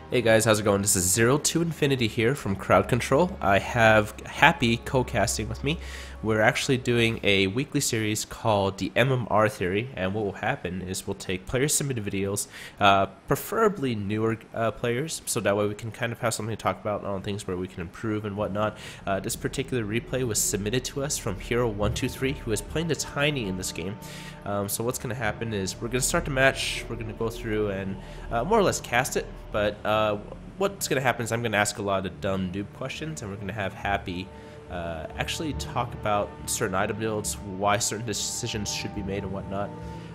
Hey guys, how's it going? This is Zero2Infinity here from Crowd Control. I have Happy co-casting with me. We're actually doing a weekly series called the MMR Theory, and what will happen is we'll take player-submitted videos, preferably newer players, so that way we can kind of have something to talk about on things where we can improve and whatnot. This particular replay was submitted to us from Hero123, who is playing the Tiny in this game. So what's going to happen is we're going to start the match, we're going to go through and more or less cast it, but what's going to happen is I'm going to ask a lot of dumb noob questions, and we're going to have Happy actually talk about certain item builds, why certain decisions should be made and whatnot.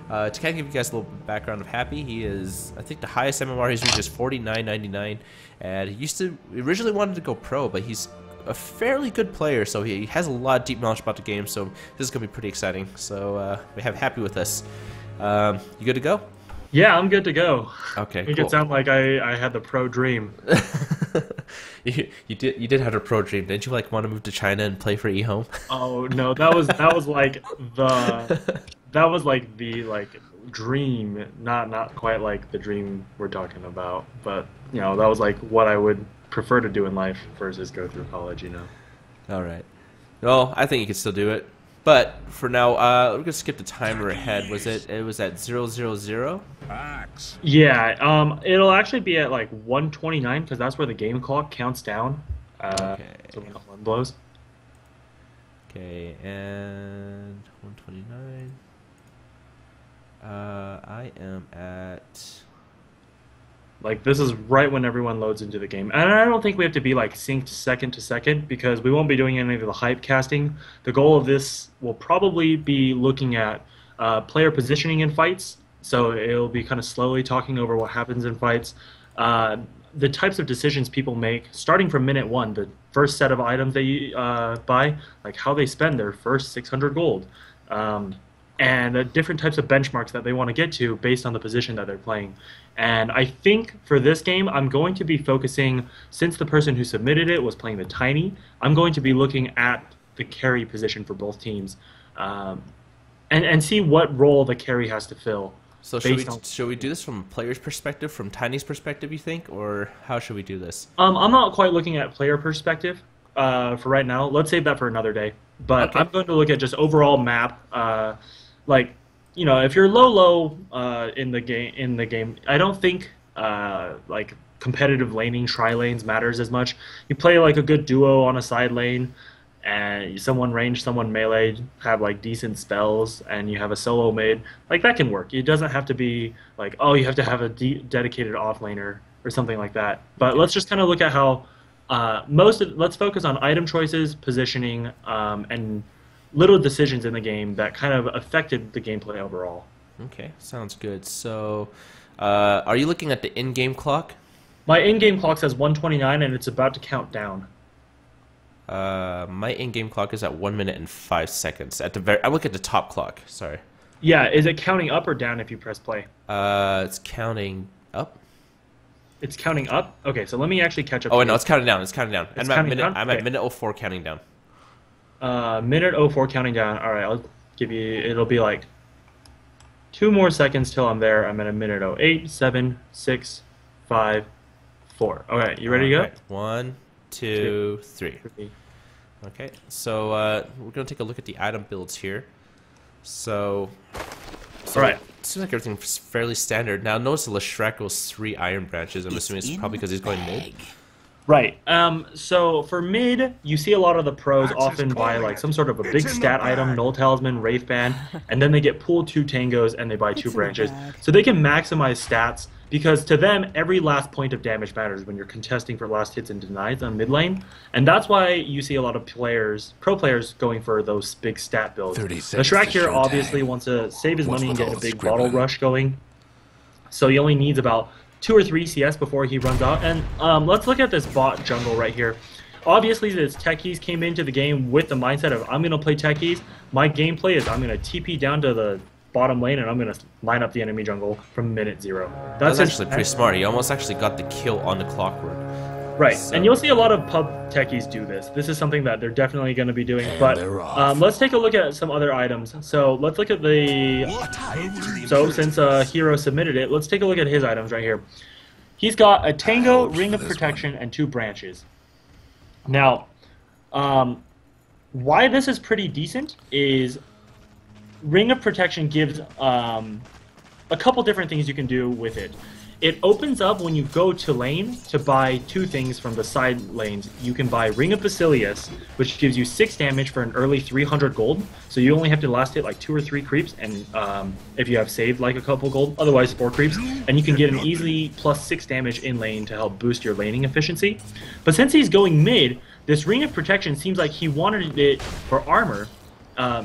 To kind of give you guys a little background of Happy, he is, I think the highest MMR he's reached is 49.99, and he originally wanted to go pro, but he's a fairly good player, so he has a lot of deep knowledge about the game, so this is going to be pretty exciting. So we have Happy with us. You good to go? Yeah, I'm good to go. Okay, Make cool. it sound like I had the pro dream. you did have a pro dream. Didn't you want to move to China and play for eHome? Oh no, that was like the dream, not quite like the dream we're talking about, but that was like what I would prefer to do in life versus go through college, All right. Well, I think you can still do it. But for now, we're gonna skip the timer ahead. It was at 000? Yeah, it'll actually be at like 129 because that's where the game clock counts down. Okay. So when the horn blows. Okay, and 129. I am at. Like, this is right when everyone loads into the game. And I don't think we have to be, like, synced second to second because we won't be doing any of the hype casting. The goal of this will probably be looking at player positioning in fights. So it'll be kind of slowly talking over what happens in fights. The types of decisions people make, starting from minute one, the first set of items they buy, like how they spend their first 600 gold. And different types of benchmarks that they want to get to based on the position that they're playing. And I think for this game, I'm going to be focusing, since the person who submitted it was playing the Tiny, I'm going to be looking at the carry position for both teams and see what role the carry has to fill. So should we do this from a player's perspective, from Tiny's perspective, you think? Or how should we do this? I'm not quite looking at player perspective for right now. Let's save that for another day. But okay. I'm going to look at just overall map. If you're low in the game, I don't think like competitive laning, tri-lanes matters as much. You play like a good duo on a side lane, and someone range, someone melee, have like decent spells, and you have a solo mid. Like that can work. It doesn't have to be like, oh, you have to have a dedicated offlaner or something like that. But let's just kind of look at how let's focus on item choices, positioning, and little decisions in the game that kind of affected the gameplay overall. Okay, sounds good. So, are you looking at the in-game clock? My in-game clock says 129, and it's about to count down. My in-game clock is at 1 minute and 5 seconds. I look at the top clock. Sorry. Yeah, is it counting up or down if you press play? It's counting up. It's counting up. Okay, so let me actually catch up. Oh no, it's counting down. It's counting down. It's counting down? I'm at minute 04 counting down. Minute 04 counting down. All right, I'll give you. It'll be like 2 more seconds till I'm there. I'm at a minute 08, 7, 6, 5, 4. All right, you ready to go? Right. 1, 2, 3. Okay, so we're gonna take a look at the item builds here. So all right. It seems like everything's fairly standard. Now notice the Leshrac goes 3 iron branches. I'm assuming it's probably because he's going mid. Right. So for mid, you see a lot of the pros often buy like some sort of a big stat item, Null Talisman, Wraith Band, and then they get pulled 2 tangos and they buy 2 branches. So they can maximize stats because to them, every last point of damage matters when you're contesting for last hits and denies on mid lane. And that's why you see a lot of pro players going for those big stat builds. Leshrac here obviously wants to save his money and get a big bottle rush going. So he only needs about 2 or 3 CS before he runs out. And let's look at this bot jungle right here. Obviously, this techies came into the game with the mindset of, I'm going to play techies. My gameplay is I'm going to TP down to the bottom lane and I'm going to line up the enemy jungle from minute 0. That's actually pretty smart. He almost actually got the kill on the clockwork. Right, so. And you'll see a lot of pub techies do this. This is something that they're definitely going to be doing. But let's take a look at some other items. So let's look at the... So since Hero submitted it, let's take a look at his items right here. He's got a Tango, Ring of Protection, and 2 branches. Now, why this is pretty decent is Ring of Protection gives a couple different things you can do with it. It opens up when you go to lane to buy 2 things from the side lanes. You can buy Ring of Basilius, which gives you 6 damage for an early 300 gold. So you only have to last hit like 2 or 3 creeps, and if you have saved like a couple gold, otherwise 4 creeps, and you can get an easily plus 6 damage in lane to help boost your laning efficiency. But since he's going mid, this Ring of Protection seems like he wanted it for armor,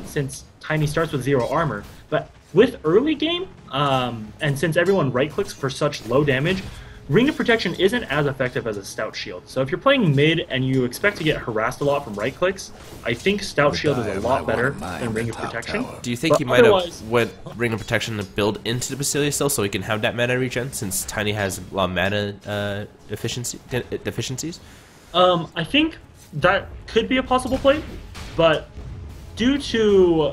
since Tiny starts with 0 armor. But with early game, and since everyone right-clicks for such low damage, Ring of Protection isn't as effective as a Stout Shield. So if you're playing mid and you expect to get harassed a lot from right-clicks, I think Stout Shield is a lot better than Ring of Protection. Do you think he might have went Ring of Protection to build into the Basilius still so he can have that mana regen, since Tiny has a lot of mana deficiencies? I think that could be a possible play, but due to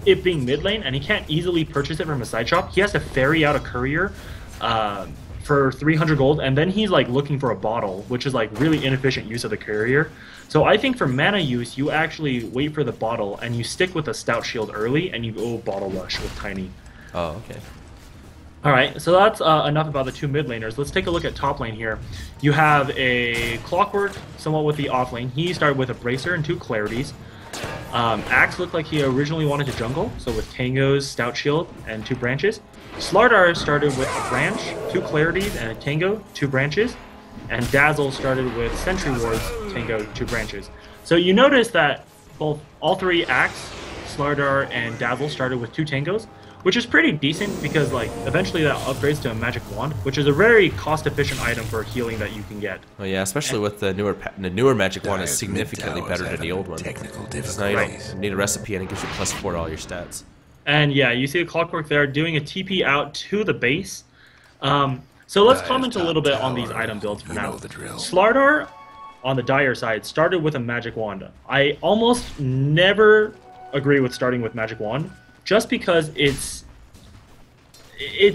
it being mid lane and he can't easily purchase it from a side shop, he has to ferry out a courier for 300 gold, and then he's like looking for a bottle, which is like really inefficient use of the courier. So I think for mana use, you actually wait for the bottle and you stick with a Stout Shield early and you go bottle rush with Tiny. Oh, okay. Alright, so that's enough about the 2 mid laners. Let's take a look at top lane here. You have a Clockwork, somewhat with the off lane. He started with a Bracer and 2 Clarities. Axe looked like he originally wanted to jungle, so with Tangos, Stout Shield, and 2 branches. Slardar started with a branch, 2 Clarities, and a Tango, 2 branches. And Dazzle started with Sentry Wards, Tango, 2 branches. So you notice that all 3 Axe, Slardar, and Dazzle started with 2 Tangos, which is pretty decent because like eventually that upgrades to a Magic Wand, which is a very cost-efficient item for healing that you can get. Oh yeah, especially with the newer Magic Wand is significantly better than the old one. So now you don't need a recipe and it gives you +4 to all your stats. And yeah, you see a Clockwork there doing a TP out to the base. So let's comment a little bit on these item builds for now. Slardar on the Dire side started with a Magic Wand. I almost never agree with starting with Magic Wand, just because it's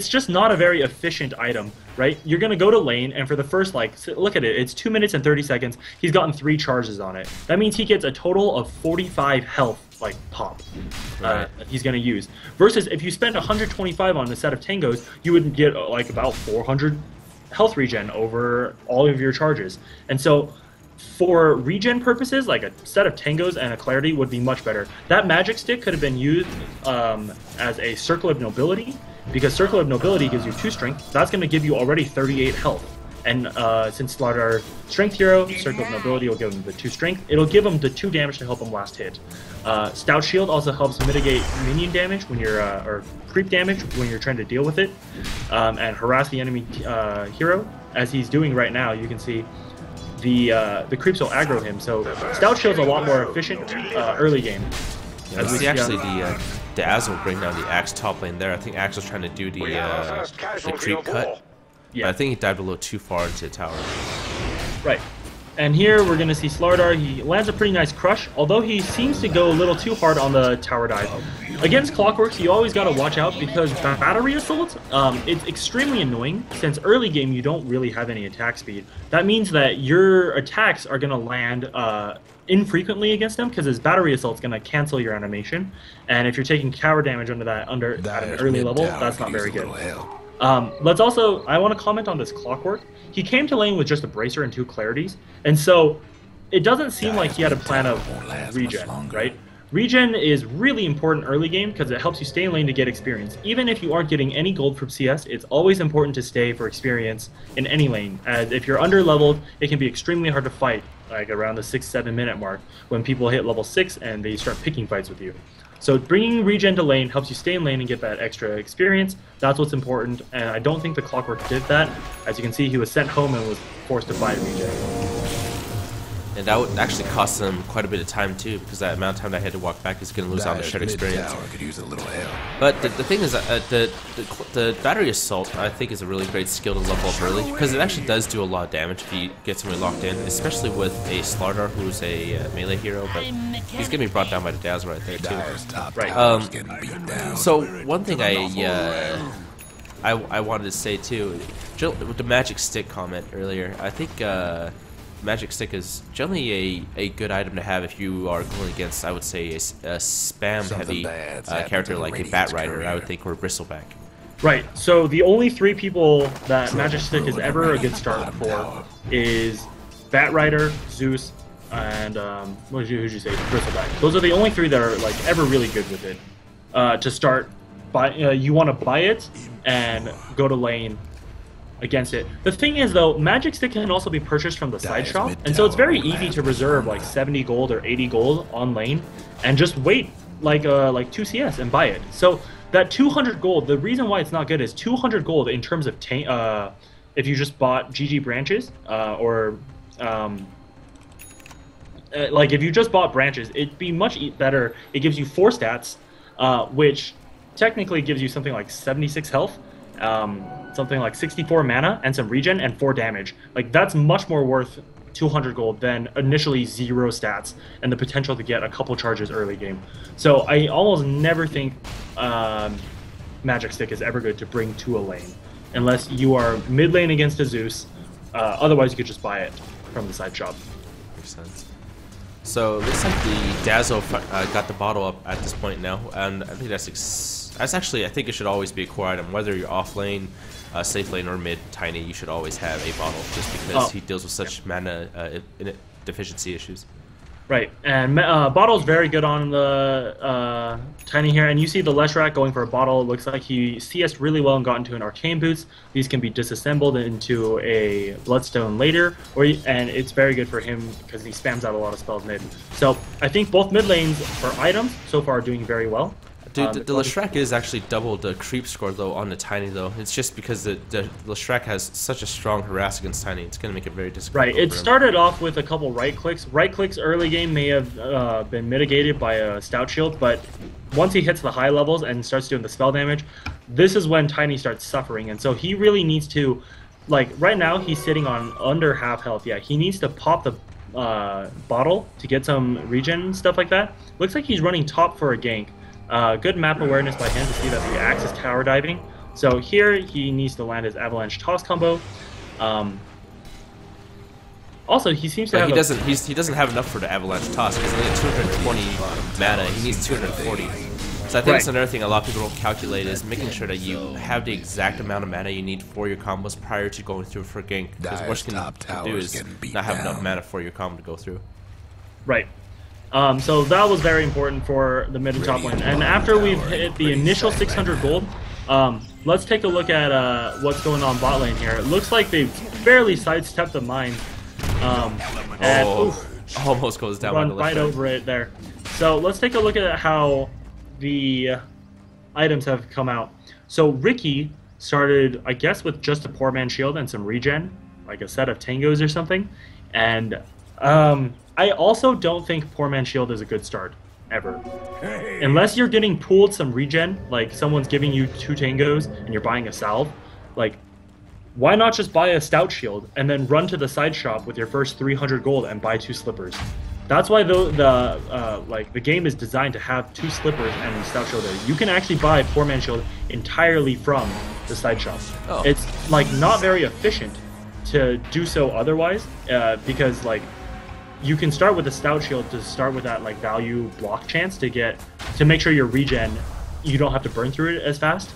just not a very efficient item, right? You're going to go to lane, and for the first, like, look at it, it's 2 minutes and 30 seconds, he's gotten 3 charges on it. That means he gets a total of 45 health, like, pop, he's going to use. Versus if you spend 125 on a set of Tangos, you would get, like, about 400 health regen over all of your charges. And so for regen purposes, like a set of Tangos and a Clarity would be much better. That Magic Stick could have been used as a Circle of Nobility, because Circle of Nobility gives you 2 strength. That's going to give you already 38 health. And since Slardar Strength Hero, Circle of Nobility will give him the 2 strength. It'll give him the 2 damage to help him last hit. Stout Shield also helps mitigate minion damage when you're, or creep damage when you're trying to deal with it, and harass the enemy hero. As he's doing right now, you can see the creeps will aggro him, so Stout Shield's a lot more efficient early game. Yeah, see, actually the Dazzle bring down the Axe top lane there. I think Axe was trying to do the creep cut. Yeah, I think he dived a little too far into the tower. Right. And here we're going to see Slardar. He lands a pretty nice crush, although he seems to go a little too hard on the tower dive. Against Clockworks, you always got to watch out because battery assault, it's extremely annoying since early game you don't really have any attack speed. That means that your attacks are going to land infrequently against him because his battery assault is going to cancel your animation. And if you're taking tower damage at an early level, that's not very good. I want to comment on this Clockwork. He came to lane with just a Bracer and 2 Clarities, and so it doesn't seem like he had a plan of regen, right? Regen is really important early game because it helps you stay in lane to get experience. Even if you aren't getting any gold from CS, it's always important to stay for experience in any lane, as if you're under leveled, it can be extremely hard to fight, like around the 6-7 minute mark when people hit level 6 and they start picking fights with you. So bringing regen to lane helps you stay in lane and get that extra experience. That's what's important, and I don't think the Clockwork did that. As you can see, he was sent home and was forced to buy regen. And that would actually cost him quite a bit of time too, because that amount of time that I had to walk back is going to lose out on the shared experience. Could use a little help. But the thing is, the battery assault I think is a really great skill to level up early, because it actually does do a lot of damage if you get somebody locked in, especially with a Slardar who's a melee hero, but he's going to be brought down by the Dazzle right there too. Right. So one thing I I wanted to say too, with the magic stick comment earlier, I think magic stick is generally a good item to have if you are going against, I would say, a spam heavy character like a Bat Rider, I would think, or a Bristleback. Right. So the only 3 people that magic stick is ever a good start for is Bat Rider, Zeus, and who'd you say? Bristleback. Those are the only 3 that are like ever really good with it. To start, you want to buy it and go to lane against it. The thing is, though, magic stick can also be purchased from the side shop, and so it's very easy to reserve like 70 gold or 80 gold on lane and just wait like 2 CS and buy it. So that 200 gold, the reason why it's not good is 200 gold in terms of if you just bought GG branches or like if you just bought branches, it'd be much better. It gives you 4 stats, which technically gives you something like 76 health, something like 64 mana and some regen and 4 damage. Like that's much more worth 200 gold than initially 0 stats and the potential to get a couple charges early game. So I almost never think magic stick is ever good to bring to a lane unless you are mid lane against a Zeus. Otherwise you could just buy it from the side shop. Makes sense. So it looks like the Dazzle got the bottle up at this point now, and I think that's actually, I think it should always be a core item, whether you're off lane, safe lane, or mid Tiny. You should always have a bottle, just because he deals with such mana deficiency issues. Right, and Bottle's very good on the Tiny here, and you see the Leshrac going for a bottle. It looks like he CS'd really well and got into an Arcane Boots. These can be disassembled into a Bloodstone later, and it's very good for him because he spams out a lot of spells mid. So I think both mid lanes for items so far are doing very well. Dude, the Leshrac is actually double the creep score though on the Tiny though. It's just because the Leshrac has such a strong harass against Tiny. It's going to make it very difficult. Right, it started off with a couple right clicks. Right clicks early game may have been mitigated by a Stout Shield, but once he hits the high levels and starts doing the spell damage, this is when Tiny starts suffering. And so he really needs to, like right now he's sitting on under half health. Yeah, he needs to pop the bottle to get some regen, stuff like that. Looks like he's running top for a gank. Good map awareness by him to see that the axe is tower diving. So here he needs to land his avalanche toss combo. Also, he seems to have. He doesn't have enough for the avalanche toss because he needs 220 mana. He needs 240. So I think that's another thing a lot of people don't calculate is making sure that you have the exact amount of mana you need for your combos prior to going through for gank. Because worst you can do is not have enough mana for your combo to go through. Right. So that was very important for the mid and top lane. And after we've hit the initial 600 gold, let's take a look at what's going on bot lane here. It looks like they've barely sidestepped the mine. Almost goes down. Run right over it there. So let's take a look at how the items have come out. So Ricky started, I guess, with just a poor man shield and some regen, like a set of tangos or something. And I also don't think Poor Man Shield is a good start, ever. Unless you're getting pooled some regen, like someone's giving you 2 tangos and you're buying a salve, like, why not just buy a Stout Shield and then run to the side shop with your first 300 gold and buy 2 slippers? That's why the game is designed to have 2 slippers and Stout Shield there. You can actually buy Poor Man Shield entirely from the side shop. Oh. It's like not very efficient to do so otherwise, because like you can start with a Stout Shield to start with that like value block chance to make sure your regen, you don't have to burn through it as fast.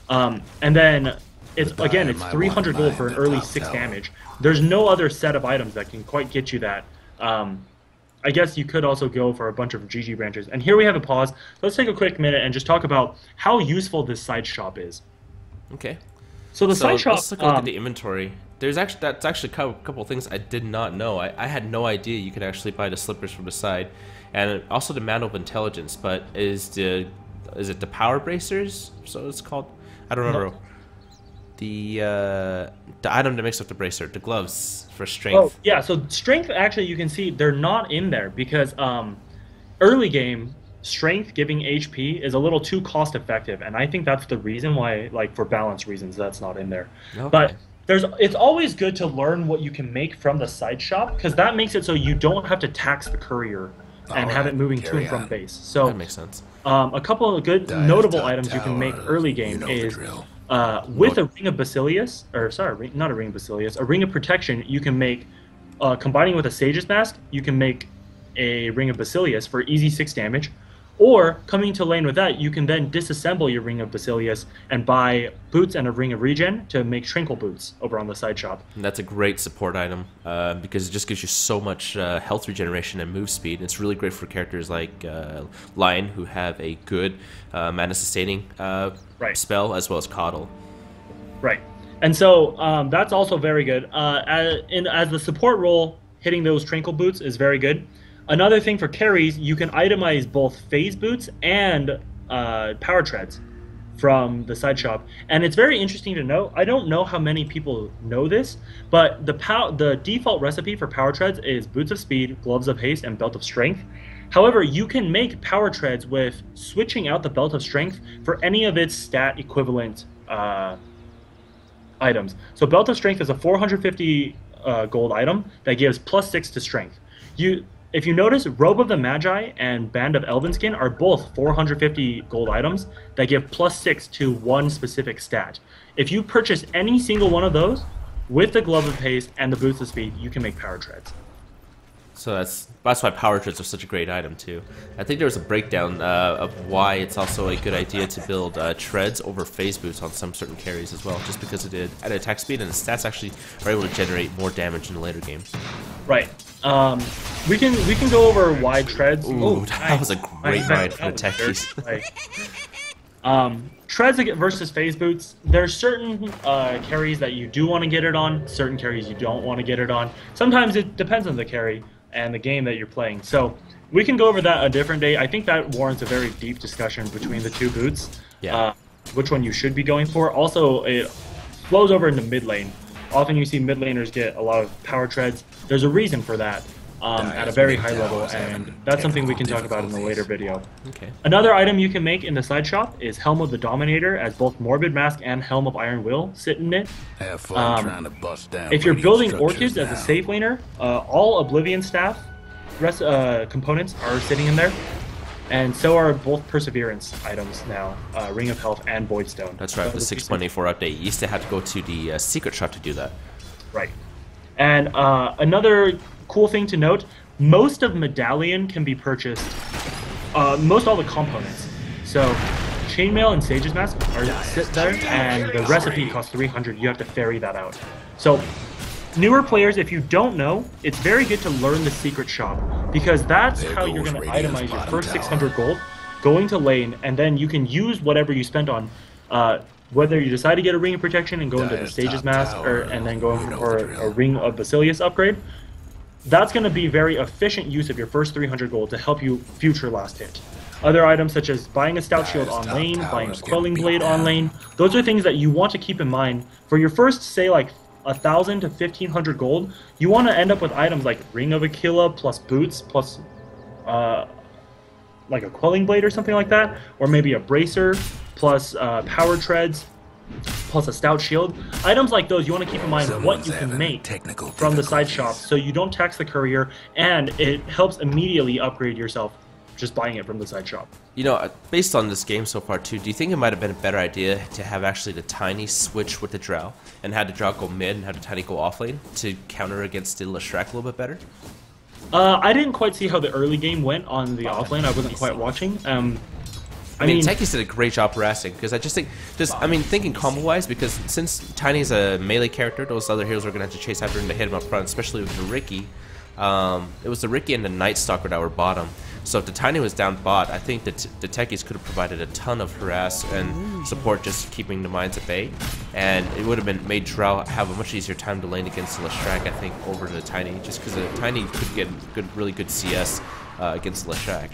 And then it's 300 gold for an early 6 damage. There's no other set of items that can quite get you that. I guess you could also go for a bunch of GG branches. And here we have a pause. Let's take a quick minute and just talk about how useful this side shop is. Okay. So the side shop. Let's take a look at the inventory. That's actually a couple of things I did not know. I had no idea you could actually buy the slippers from the side, and also the Mantle of Intelligence. But is it the Power Bracers? So it's called. I don't remember. No. The item that makes up the bracer, the gloves for strength. Oh yeah, so strength actually you can see they're not in there because early game strength giving HP is a little too cost effective, and I think that's the reason why, like for balance reasons, that's not in there. Okay. But it's always good to learn what you can make from the side shop because that makes it so you don't have to tax the courier and have it moving to and from base. So that makes sense. A couple of good notable items you can make early game is With a Ring of Basilius, or sorry, not a Ring of Basilius, a Ring of Protection, you can make, combining with a Sage's Mask, you can make a Ring of Basilius for easy 6 damage. Or, coming to lane with that, you can then disassemble your Ring of Basilius and buy boots and a Ring of Regen to make Tranquil Boots over on the side shop. And that's a great support item because it just gives you so much health regeneration and move speed. It's really great for characters like Lion, who have a good mana sustaining spell, as well as Coddle. Right. And so that's also very good. As the support role, hitting those Tranquil Boots is very good. Another thing for carries, you can itemize both phase boots and power treads from the side shop. And it's very interesting to note, I don't know how many people know this, but the default recipe for power treads is boots of speed, gloves of haste, and belt of strength. However, you can make power treads with switching out the belt of strength for any of its stat equivalent items. So belt of strength is a 450 gold item that gives +6 to strength. If you notice, Robe of the Magi and Band of Elvenskin are both 450 gold items that give +6 to one specific stat. If you purchase any single one of those, with the Glove of Haste and the Boots of Speed, you can make power treads. So that's why power treads are such a great item too. I think there was a breakdown of why it's also a good idea to build treads over phase boots on some certain carries as well, just because it added attack speed and the stats actually are able to generate more damage in the later game. Right. We can go over why treads. Ooh, that was a great ride for the techies. Treads versus phase boots. There's certain carries that you do want to get it on, certain carries you don't want to get it on. Sometimes it depends on the carry and the game that you're playing. So we can go over that a different day. I think that warrants a very deep discussion between the two boots. Yeah. Which one you should be going for. Also, it flows over into mid lane. Often you see mid laners get a lot of power treads. There's a reason for that. At a very high level, and that's something we can talk about in a later video. Okay. Another item you can make in the side shop is Helm of the Dominator, as both Morbid Mask and Helm of Iron Will sit in it. Have fun trying to bust down. If you're building Orchids as a safe laner, all Oblivion Staff components are sitting in there, and so are both Perseverance items now, Ring of Health and Void Stone. That's right, with the 6.84 update, you used to have to go to the secret shop to do that. Right. And another cool thing to note, most of Medallion can be purchased, most all the components. So Chainmail and Sage's Mask are sit there, and the recipe costs 300. You have to ferry that out. So newer players, if you don't know, it's very good to learn the secret shop, because that's how you're going to itemize your first 600 gold, going to lane, and then you can use whatever you spent on, whether you decide to get a Ring of Protection and go into the Sage's Mask, and then go for a Ring of Basilius upgrade. That's going to be very efficient use of your first 300 gold to help you future last hit. Other items such as buying a Stout Shield on lane, buying a Quelling Blade on lane, those are things that you want to keep in mind. For your first, say, like 1,000 to 1,500 gold, you want to end up with items like Ring of Aquila plus boots plus like a Quelling Blade or something like that, or maybe a Bracer plus power treads plus a Stout Shield. Items like those, you want to keep in mind what you can make from the side shop, so you don't tax the courier, and it helps immediately upgrade yourself just buying it from the side shop. You know, based on this game so far too, do you think it might have been a better idea to have actually the Tiny switch with the Drow, and have the Drow go mid and have the Tiny go off lane to counter against the Leshrac a little bit better? I didn't quite see how the early game went on the off lane. I wasn't quite watching. I mean, Techies did a great job harassing, because I just think, thinking combo-wise, because since Tiny's a melee character, those other heroes are going to have to chase after him to hit him up front, especially with the Riki. It was the Riki and the Night Stalker that were bottom. So if the Tiny was down bot, I think that the Techies could have provided a ton of harass and support, just keeping the mines at bay, and it would have made Drow have a much easier time to lane against the Leshrac, I think, over the Tiny, just because the Tiny could get really good CS against the Leshrac.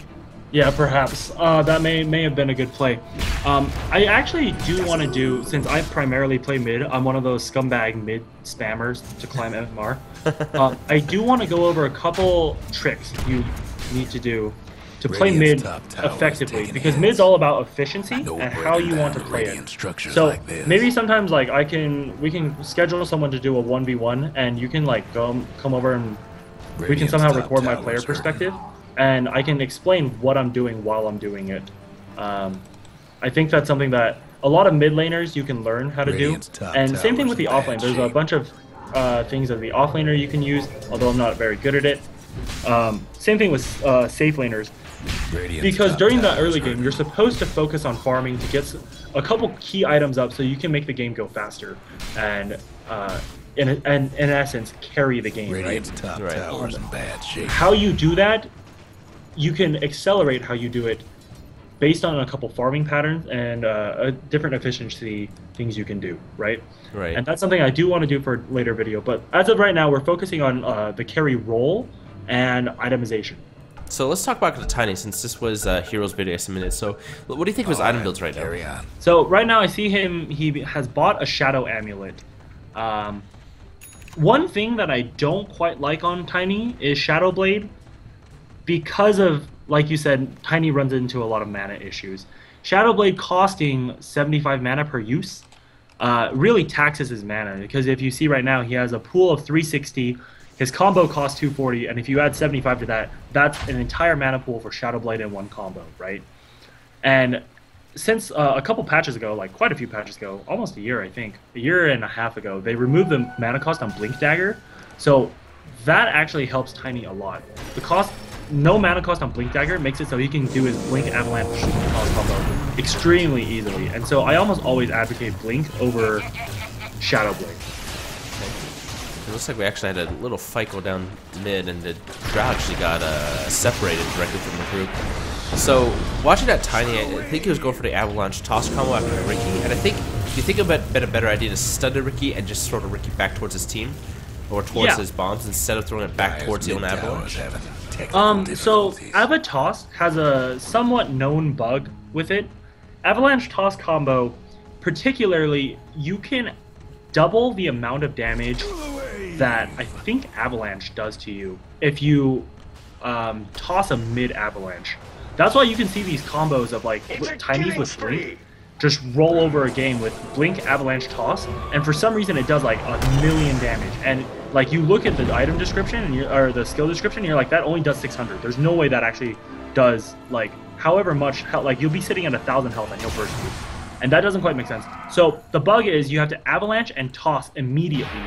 Yeah, perhaps. That may have been a good play. I actually do want to do, since I primarily play mid, I'm one of those scumbag mid spammers to climb MMR. I do want to go over a couple tricks you need to do to play mid effectively, because mid's all about efficiency and how you want to play it. So maybe sometimes like we can schedule someone to do a 1v1, and you can like come over and we can somehow record my player perspective, and I can explain what I'm doing while I'm doing it. I think that's something that a lot of mid laners you can learn how to do, and same thing with the off lane. There's a bunch of things of the off laner you can use, although I'm not very good at it. Same thing with safe laners, because during the early game you're supposed to focus on farming to get a couple key items up so you can make the game go faster and in essence carry the game, right? How you do that, you can accelerate how you do it based on a couple farming patterns and different efficiency things you can do, right? Right. And that's something I do want to do for a later video, but as of right now, we're focusing on the carry role and itemization. So let's talk about the Tiny, since this was Hero's video submitted. So what do you think of his item builds right now? So right now I see him, he has bought a Shadow Amulet. One thing that I don't quite like on Tiny is Shadow Blade, because of, like you said, Tiny runs into a lot of mana issues. Shadow Blade costing 75 mana per use really taxes his mana, because if you see right now, he has a pool of 360, his combo costs 240, and if you add 75 to that, that's an entire mana pool for Shadow Blade in one combo, right? And since a couple patches ago, like quite a few patches ago, almost a year I think, a year and a half ago, they removed the mana cost on Blink Dagger, so that actually helps Tiny a lot. No mana cost on Blink Dagger makes it so he can do his Blink Avalanche combo extremely easily, and so I almost always advocate Blink over Shadow Blade. It looks like we actually had a little fight go down mid, and the Drow actually got separated directly from the group. So watching that Tiny, I think he was going for the Avalanche toss combo after Ricky, and I think you think it would have been a better idea to stun the Ricky and just throw the Ricky back towards his team or towards his bombs instead of throwing it back towards the own Avalanche. So Ava Toss has a somewhat known bug with it. Avalanche Toss combo, particularly, you can double the amount of damage that I think Avalanche does to you if you toss a mid Avalanche. That's why you can see these combos of like Tinies with Blink just roll over a game with Blink Avalanche Toss, and for some reason it does like 1,000,000 damage. And like you look at the item description and or the skill description, and you're like, that only does 600. There's no way that actually does like however much health. Like you'll be sitting at 1,000 health and he'll burst you, and that doesn't quite make sense. So the bug is you have to Avalanche and Toss immediately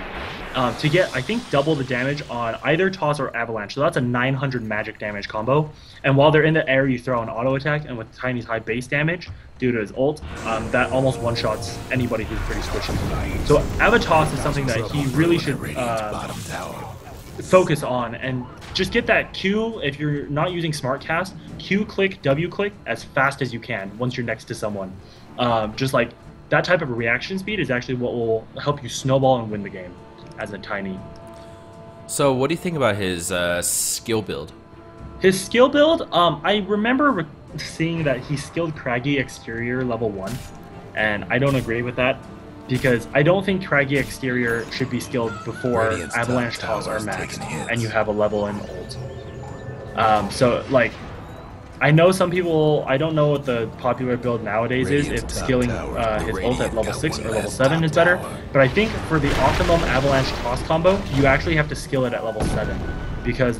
to get, I think, double the damage on either Toss or Avalanche. So that's a 900 magic damage combo. And while they're in the air, you throw an auto attack, and with Tiny's high base damage due to his ult, that almost one-shots anybody who's pretty squishy. So Ava-Toss is something that he really should focus on, and just get that Q, if you're not using Smart Cast, Q click, W click as fast as you can once you're next to someone. Just like that type of reaction speed is actually what will help you snowball and win the game as a Tiny. So what do you think about his skill build? His skill build, I remember seeing that he skilled Craggy Exterior level 1, and I don't agree with that, because I don't think Craggy Exterior should be skilled before Avalanche Toss are maxed and you have a level in ult. So like, I know some people, I don't know what the popular build nowadays is, if skilling his ult at level 6 or level 7 is better, but I think for the optimum Avalanche Toss combo, you actually have to skill it at level 7, because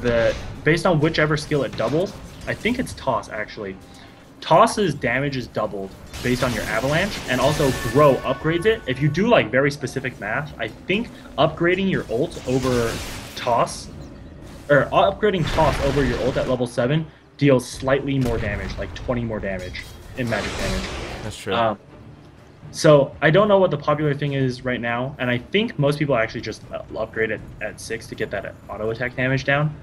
based on whichever skill it doubles, I think it's Toss actually. Toss's damage is doubled based on your Avalanche, and also Grow upgrades it. If you do like very specific math, I think upgrading your ult over Toss, or upgrading Toss over your ult at level 7 deals slightly more damage, like 20 more damage in magic damage. That's true. So I don't know what the popular thing is right now, and I think most people actually just upgrade it at 6 to get that auto attack damage down.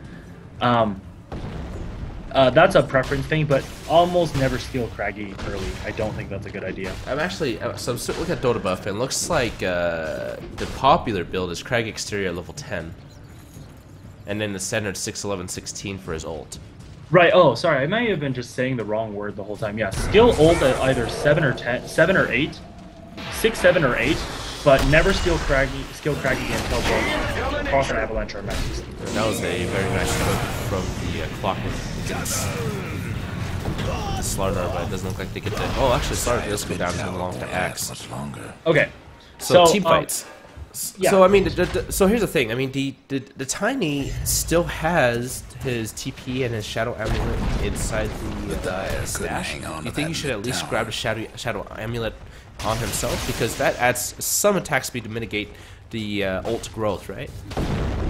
That's a preference thing, but almost never skill Craggy early. I don't think that's a good idea. I'm actually, so I'm still looking at Dota buff, and it looks like the popular build is Craggy Exterior level 10, and then the standard 6, 11, 16 for his ult. Right. Oh, sorry. I might have been just saying the wrong word the whole time. Yeah, skill ult at either 7 or 10, 7 or 8, 6, 7 or 8, but never skill Craggy until both Toss and Avalanche are maxed. That was a very nice quote from the Clockwork. Slardar, but it doesn't look like they get to. Oh, actually, Slardar does go down to long to axe. Okay. So team fights. Yeah. So I mean, so here's the thing. I mean, the Tiny still has his TP and his Shadow Amulet inside the stash. You think you should at least grab the Shadow Amulet on himself, because that adds some attack speed to mitigate the ult growth, right?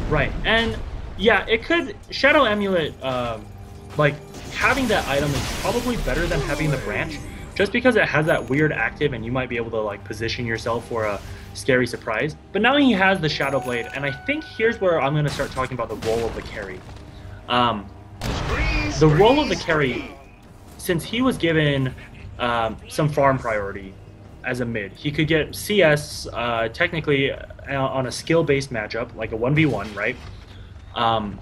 Right, and yeah, it could Shadow Amulet. Like having that item is probably better than having the branch, just because it has that weird active, and you might be able to like position yourself for a scary surprise. But now he has the Shadow Blade, and I think here's where I'm going to start talking about the role of the carry. The role of the carry, since he was given some farm priority as a mid, he could get CS technically on a skill-based matchup, like a 1v1, right?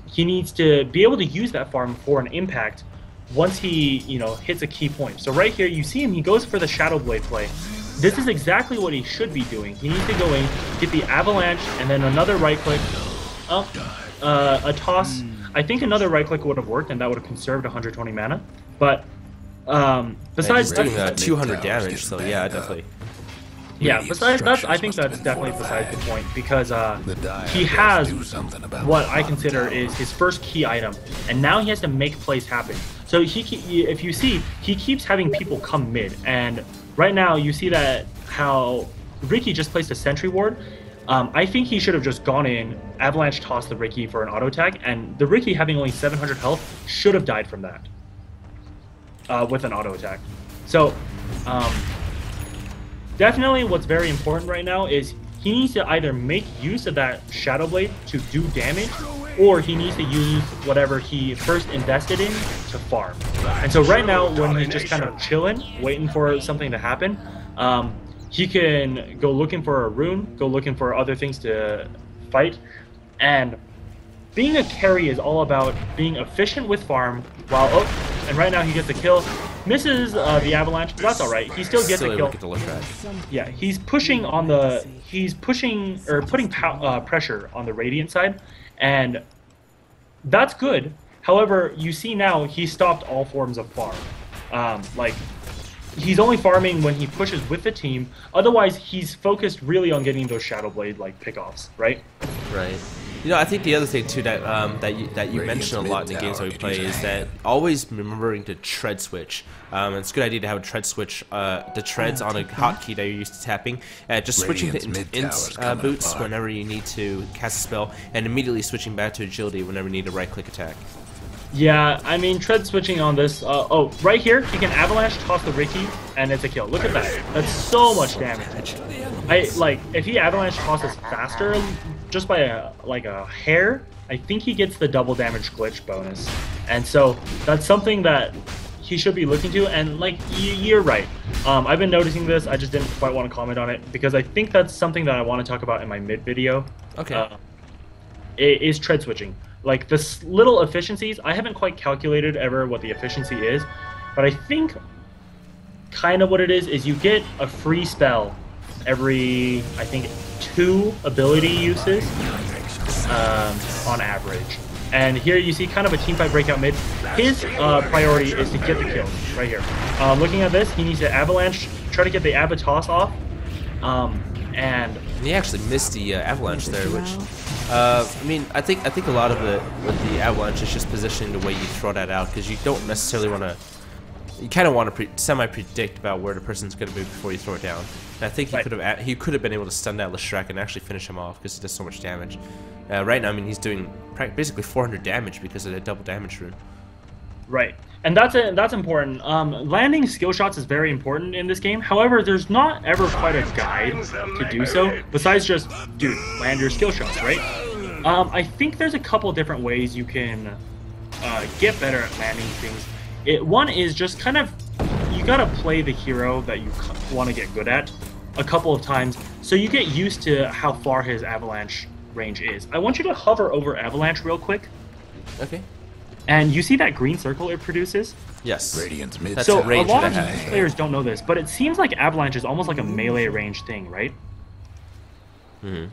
He needs to be able to use that farm for an impact once he, hits a key point. So right here, you see him, he goes for the Shadow Blade play. This is exactly what he should be doing. He needs to go in, get the avalanche, and then another right click, up, a toss. I think another right click would have worked, and that would have conserved 120 mana. But besides doing 200 damage, so yeah, definitely. Yeah, besides that, I think that's definitely besides the point, because he has what I consider is his first key item, and now he has to make plays happen. So if you see, he keeps having people come mid, and right now you see that how Ricky just placed a sentry ward. I think he should have just gone in, avalanche tossed the Ricky for an auto attack, and the Ricky, having only 700 health, should have died from that with an auto attack. So definitely what's very important right now is he needs to either make use of that Shadow Blade to do damage, or he needs to use whatever he first invested in to farm. And so right now, when he's just kind of chilling, waiting for something to happen, he can go looking for a rune, go looking for other things to fight. And being a carry is all about being efficient with farm while... Oh, and right now he gets the kill. Misses the avalanche, but that's all right. He still gets a kill. Yeah, he's pushing on the... He's pushing, or putting pressure on the Radiant side, and that's good. However, you see now he stopped all forms of farm. He's only farming when he pushes with the team. Otherwise, he's focused really on getting those Shadow Blade like pickoffs, right? Right. I think the other thing too that you mention a lot in the games that we play is that always remembering to tread switch. It's a good idea to have a tread switch, the treads on a hotkey that you're used to tapping, just switching to int boots whenever you need to cast a spell, and immediately switching back to agility whenever you need a right-click attack. Yeah, I mean, tread switching on this. Oh, right here, he can avalanche toss the Ricky, and it's a kill. Look at that. That's so much damage. If he avalanche tosses faster, just by a hair, I think he gets the double damage glitch bonus. And so that's something that he should be looking to. And you're right. I've been noticing this. I just didn't quite want to comment on it because I think that's something that I want to talk about in my mid video. Okay. Is tread switching. Like the little efficiencies, I haven't quite calculated ever what the efficiency is, but I think kind of what it is you get a free spell every, I think, 2 ability uses on average. And here you see kind of a teamfight breakout mid. His priority is to get the kill right here. Looking at this, he needs to avalanche, try to get the Avatos off, and he actually missed the avalanche there, which I mean, I think a lot of it with the avalanche is just positioning the way you throw that out, because you don't necessarily want to. You kind of want to semi-predict about where the person's going to move before you throw it down. And I think he could have been able to stun that Leshrac and actually finish him off because he does so much damage. Right now, I mean, he's doing basically 400 damage because of that double damage rune. Right, and that's important. Landing skill shots is very important in this game. However, there's not ever quite a guide to do so, besides just, dude, land your skill shots, right? I think there's a couple different ways you can get better at landing things. One is just kind of, you gotta play the hero that you want to get good at a couple of times, so you get used to how far his avalanche range is. I want you to hover over avalanche real quick. Okay. And you see that green circle it produces? Yes. Radiant's mid. So a lot of players don't know this, but it seems like avalanche is almost like a melee range thing, right? Mm-hmm.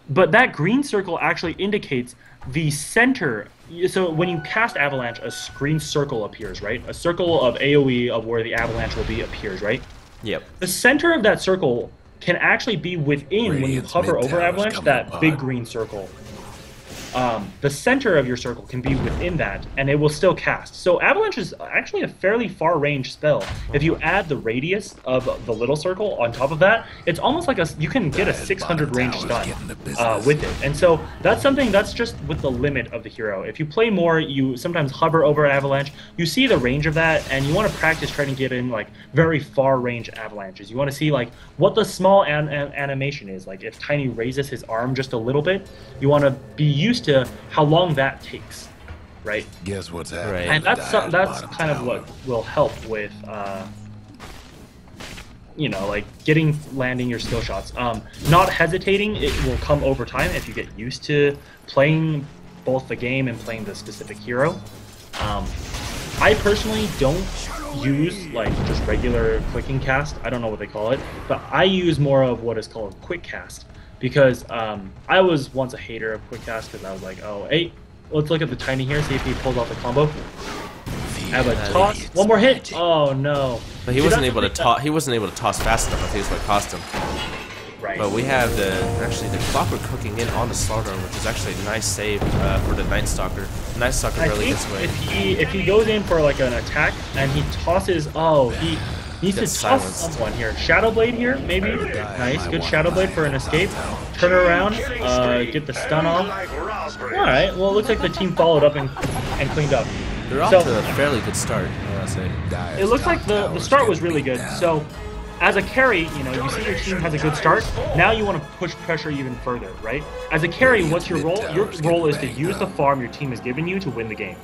But that green circle actually indicates the center. So when you cast avalanche, a green circle appears, right? A circle of AoE of where the avalanche will be appears, right? Yep. The center of that circle can actually be within, when you hover over avalanche, that big green circle. the center of your circle can be within that, and it will still cast. So Avalanche is actually a fairly far-range spell. If you add the radius of the little circle on top of that, it's almost like you can get a 600 range stun with it. And so that's something that's just with the limit of the hero. If you play more, you sometimes hover over Avalanche. You see the range of that, and you want to practice trying to get in like very far-range avalanches. You want to see like what the small animation is. Like if Tiny raises his arm just a little bit, you want to be used to how long that takes, right? Guess what's happening? And that's kind of what will help with, you know, like landing your skill shots. Not hesitating, it will come over time if you get used to playing both the game and playing the specific hero. I personally don't use like just regular clicking cast. I don't know what they call it, but I use more of what is called quick cast. Because I was once a hater of quick cast because I was like, oh, hey, let's look at the Tiny here, see if he pulls off the combo. Have a toss, one more hit. Oh no! But he wasn't able to toss. He wasn't able to toss fast enough. I think it's what cost him. Right. But we have the Clockwork cooking in on the Slaughter, which is actually a nice save for the Night Stalker. Night Stalker really gets away. If he goes in for like an attack and he tosses, he needs to toss someone here. Shadow Blade here, maybe. Nice, good Shadow Blade for an escape. Turn around, get the stun off. Alright, well it looks like the team followed up and cleaned up. They're off to a fairly good start, I gotta say. It looks like the start was really good. So as a carry, you know, you see your team has a good start. Now you want to push pressure even further, right? As a carry, what's your role? Your role is to use the farm your team has given you to win the game.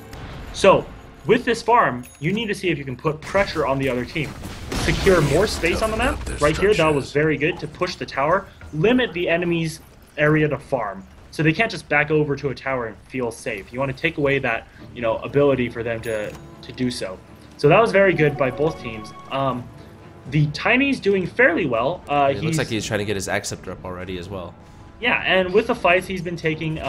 So with this farm, you need to see if you can put pressure on the other team. Secure more space on the map. Right here, that was very good to push the tower. Limit the enemy's area to farm. So they can't just back over to a tower and feel safe. You want to take away that, you know, ability for them to do so. So that was very good by both teams. The Tiny's doing fairly well. It looks like he's trying to get his Acceptor up already as well. Yeah, and with the fights he's been taking,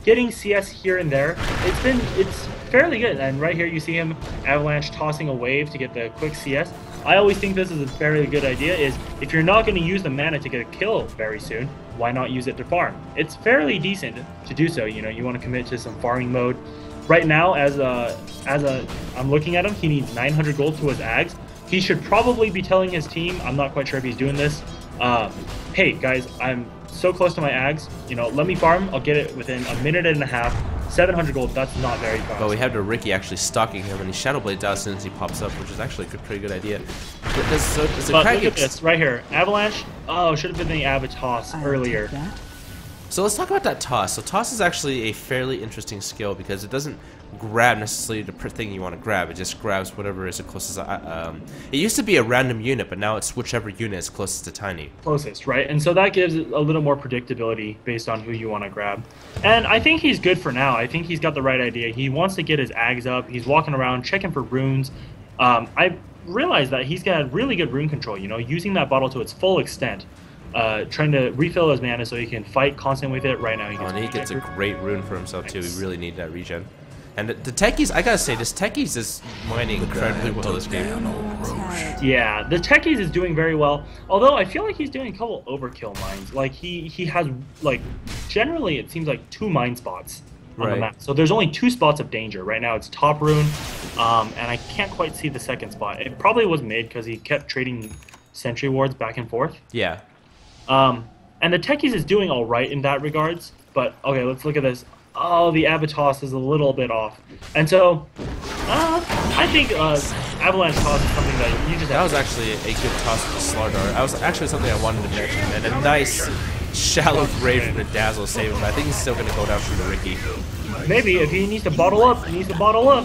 getting CS here and there, it's fairly good. And right here you see him Avalanche tossing a wave to get the quick CS. I always think this is a fairly good idea, is if you're not going to use the mana to get a kill very soon, why not use it to farm? It's fairly decent to do so. You know, you want to commit to some farming mode. Right now, I'm looking at him, he needs 900 gold to his Ags. He should probably be telling his team, I'm not quite sure if he's doing this, hey guys, I'm so close to my Ags, you know, let me farm, I'll get it within a minute and a half. 700 gold, that's not very fast. But we have the Ricky actually stalking him, and he Shadow Blades out as soon as he pops up, which is actually a pretty good idea. But look at this, right here. Avalanche, should have been the Avatos earlier. So let's talk about that toss. So toss is actually a fairly interesting skill because it doesn't grab necessarily the thing you want to grab. It just grabs whatever is the closest. It used to be a random unit, but now it's whichever unit is closest to Tiny. Closest, right? And so that gives it a little more predictability based on who you want to grab. And I think he's good for now. I think he's got the right idea. He wants to get his Ags up. He's walking around checking for runes. I realized that he's got really good rune control, you know, using that bottle to its full extent. Trying to refill his mana so he can fight constantly with it. Right now he gets a great rune for himself too. We really need that regen. And the Techies, I gotta say, this Techies is mining incredibly well this game. Yeah, the Techies is doing very well. Although I feel like he's doing a couple overkill mines. Like he has like generally it seems like 2 mine spots on the map. So there's only 2 spots of danger. Right now it's top rune, and I can't quite see the second spot. It probably was mid because he kept trading sentry wards back and forth. Yeah. And the Techies is doing all right in that regards. But okay, let's look at this. Oh, the Avatos is a little bit off. And so, I think Avalanche toss is something that you just That was actually a good toss for the Slaughter. That was actually something I wanted to mention. And a nice shallow grave from the Dazzle save him. I think he's still going to go down through the Ricky. Maybe, if he needs to bottle up, he needs to bottle up.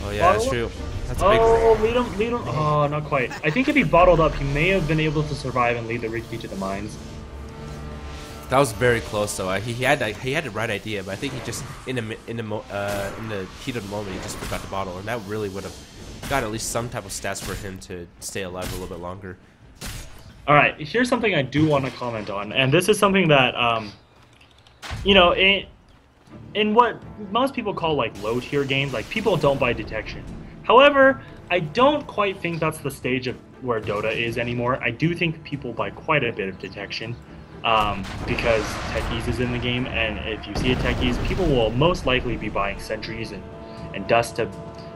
Oh yeah, that's true. That's a big lead him. Oh, not quite. I think if he bottled up, he may have been able to survive and lead the Ricky to the mines. That was very close, though. He had the right idea, but I think he just in the heat of the moment he just forgot to bottle, and that really would have got at least some type of stats for him to stay alive a little bit longer. All right, here's something I do want to comment on, and this is something that you know, in what most people call like low tier games, like people don't buy detection. However, I don't quite think that's the stage of where Dota is anymore. I do think people buy quite a bit of detection. because techies is in the game, and if you see a techies, people will most likely be buying sentries and dust to